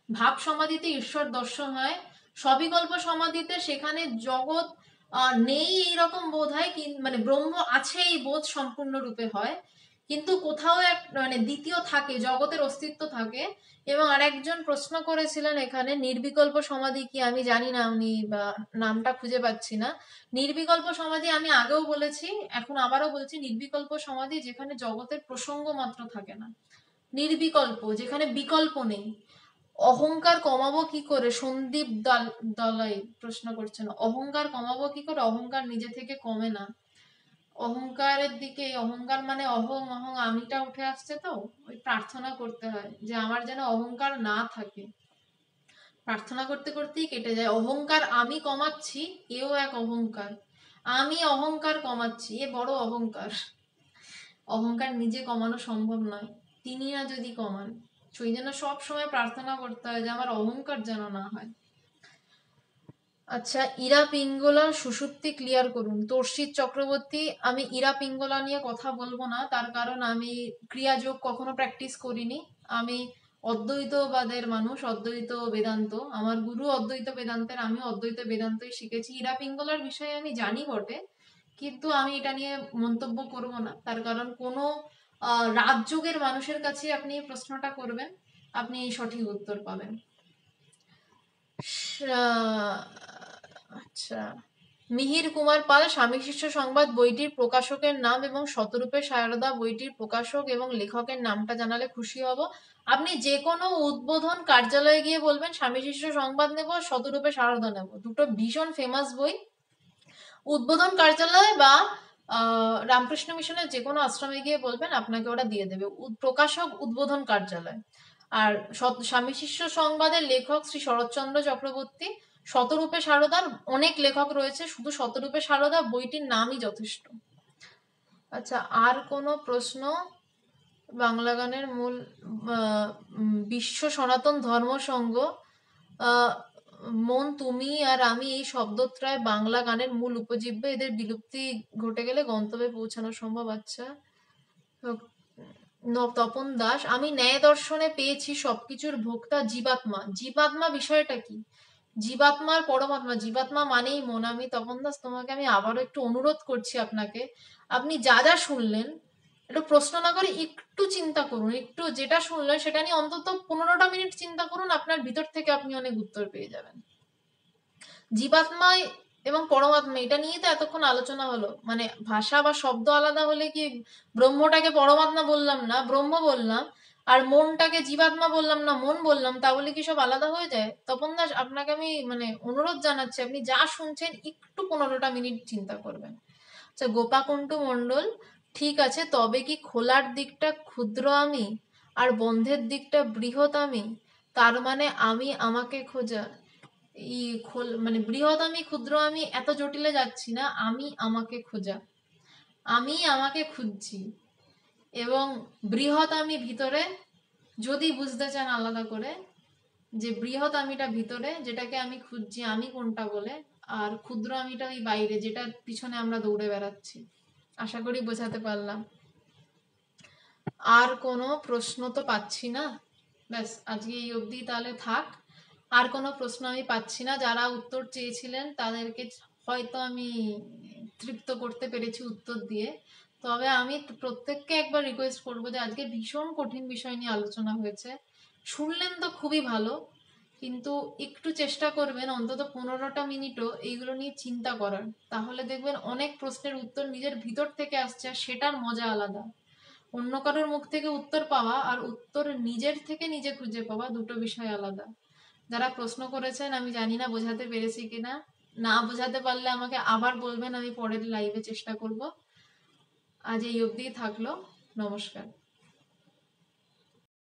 ভাব সমাধিতে ঈশ্বর দর্শন হয়, সবিকল্প সমাধিতে সেখানে জগৎ নেই এইরকম বোধ হয়, মানে ব্রহ্ম আছে এই বোধ সম্পূর্ণরূপে হয়, কিন্তু কোথাও এক মানে দ্বিতীয় থাকে, জগতের অস্তিত্ব থাকে। এবং আরেকজন প্রশ্ন করেছিলেন এখানে, নির্বিকল্প সমাধি কি, আমি জানি না, উনি নামটা খুঁজে পাচ্ছি না। নির্বিকল্প সমাধি আমি আগেও বলেছি, এখন আবারও বলছি, নির্বিকল্প সমাধি যেখানে জগতের প্রসঙ্গ মাত্র থাকে না, নির্বিকল্প যেখানে বিকল্প নেই। অহংকার কমাবো কি করে? সন্দীপ দলাই প্রশ্ন করছেন, অহংকার কমাবো কি করে? অহংকার নিজে থেকে কমে না, অহংকারের দিকে, অহংকার মানে অহং অহং আমিটা উঠে আসছে, তো ওই প্রার্থনা করতে হয় যে আমার যেন অহংকার না থাকে, প্রার্থনা করতে করতেই কেটে যায়। অহংকার আমি কমাচ্ছি, এও এক অহংকার, আমি অহংকার কমাচ্ছি, এ বড় অহংকার। অহংকার নিজে কমানো সম্ভব নয়, তিনি না যদি কমান। সেই জন্য সবসময় প্রার্থনা করতে হয় যে আমার অহংকার যেন না হয়। আচ্ছা, ইরা পিঙ্গলার সুষুপ্তি ক্লিয়ার করুন। তোর্ষিত চক্রবর্তী, আমি ইরা পিঙ্গলা নিয়ে কথা বলবো না, তার কারণ আমি ক্রিয়াযোগ কখনো প্র্যাকটিস করিনি। আমি অদ্বৈতবাদের মানুষ, অদ্বৈত বেদান্ত, আমার গুরু অদ্বৈত বেদান্তের, আমি অদ্বৈত বেদান্তই শিখেছি। ইরা পিঙ্গলার বিষয়ে আমি জানি বটে, কিন্তু আমি এটা নিয়ে মন্তব্য করব না, তার কারণ কোনো রাজযোগের মানুষের কাছে আপনি প্রশ্নটা করবেন, আপনি সঠিক উত্তর পাবেন। আচ্ছা, মিহির কুমার পাল, স্বামী শিষ্য সংবাদ বইটির প্রকাশকের নাম এবং শতরূপে সারদা বইটির প্রকাশক এবং লেখকের নামটা জানালে খুশি হব। আপনি যে কোনো উদ্বোধন কার্যালয়ে গিয়ে বলবেন স্বামী শিষ্য সংবাদ নেব, শতরূপে সারদা নেব, দুটো ভীষণ ফেমাস বই। উদ্বোধন কার্যালয় বা রামকৃষ্ণ মিশনের যে কোনো আশ্রমে গিয়ে বলবেন, আপনাকে ওরা দিয়ে দেবে। প্রকাশক উদ্বোধন কার্যালয়। আর স্বামী শিষ্য সংবাদের লেখক শ্রী শরৎচন্দ্র চক্রবর্তী। শতরূপে সারদার অনেক লেখক রয়েছে, শুধু শতরূপে সারদা বইটির নামই যথেষ্ট। আচ্ছা, আর কোনো প্রশ্ন? বাংলা গানের মূল বিশ্ব সনাতন ধর্ম সংঘ মন, তুমি আর আমি এই শব্দত্রয় বাংলা গানের মূল উপজীব্য, এদের বিলুপ্তি ঘটে গেলে গন্তব্যে পৌঁছানো সম্ভব। আচ্ছা, তপন দাস, আমি ন্যায় দর্শনে পেয়েছি সবকিছুর ভোক্তা জীবাত্মা। জীবাত্মা বিষয়টা কি? জীবাত্মার পরমাত্মা, জীবাত্মা মানেই মন। আমি তপন দাস তোমাকে আমি আবারও একটু অনুরোধ করছি আপনাকে, আপনি যা যা শুনলেন একটু প্রশ্ন না করে একটু চিন্তা করুন, একটু যেটা শুনলেন সেটা নিয়ে অন্তত 15টা মিনিট চিন্তা করুন, আপনার ভিতর থেকে আপনি অনেক উত্তর পেয়ে যাবেন। জীবাত্মায় এবং পরমাত্মা এটা নিয়ে তো এতক্ষণ আলোচনা হলো, মানে ভাষা বা শব্দ আলাদা হলে কি ব্রহ্মটাকে পরমাত্মা বললাম না ব্রহ্ম বললাম, আর মনটাকে জীবাত্মা বললাম না মন বললাম, তাহলে কি সব আলাদা হয়ে যায়? তপন দাস, আপনাকে আমি মানে অনুরোধ জানাচ্ছি, আপনি যা শুনছেন একটু 15টা মিনিট চিন্তা করবেন। আচ্ছা, গোপাকুণ্ঠু মণ্ডল, ঠিক আছে, তবে কি খোলার দিকটা ক্ষুদ্র আমি আর বন্ধের দিকটা বৃহৎ আমি? তার মানে আমি আমাকে খোঁজা, মানে বৃহৎ আমি ক্ষুদ্র আমি এত জটিলে যাচ্ছি না, আমি আমাকে খোঁজা, আমি আমাকে খুঁজছি, এবং বৃহৎ আমি ভিতরে, যদি বুঝতে চান আলাদা করে, যে বৃহৎ আমিটা ভিতরে যেটাকে আমি খুঁজছি আমি কোনটা বলে, আর ক্ষুদ্র আমিটা ওই বাইরে যেটার পিছনে আমরা দৌড়ে বেড়াচ্ছি। আশা করি বোঝাতে পারলাম। আর কোনো প্রশ্ন তো পাচ্ছি না, ব্যাস আজকে এই অবধি তাহলে থাক। আর কোনো প্রশ্ন আমি পাচ্ছি না, যারা উত্তর চেয়েছিলেন তাদেরকে হয়তো আমি তৃপ্ত করতে পেরেছি উত্তর দিয়ে। তবে আমি প্রত্যেককে একবার রিকোয়েস্ট করবো যে আজকে ভীষণ কঠিন বিষয় নিয়ে আলোচনা হয়েছে, শুনলেন তো খুবই ভালো, কিন্তু একটু চেষ্টা করবেন অন্তত 15টা মিনিটও এইগুলো নিয়ে চিন্তা করার, তাহলে দেখবেন অনেক প্রশ্নের উত্তর নিজের ভিতর থেকে আসছে, আর সেটার মজা আলাদা। অন্য কারোর মুখ থেকে উত্তর পাওয়া আর উত্তর নিজের থেকে নিজে খুঁজে পাওয়া দুটো বিষয় আলাদা। যারা প্রশ্ন করেছেন আমি জানি না বোঝাতে পেরেছি কিনা, না বোঝাতে পারলে আমাকে আবার বলবেন, আমি পরের লাইভে চেষ্টা করব। আজ এই অবধিই থাকলো, নমস্কার।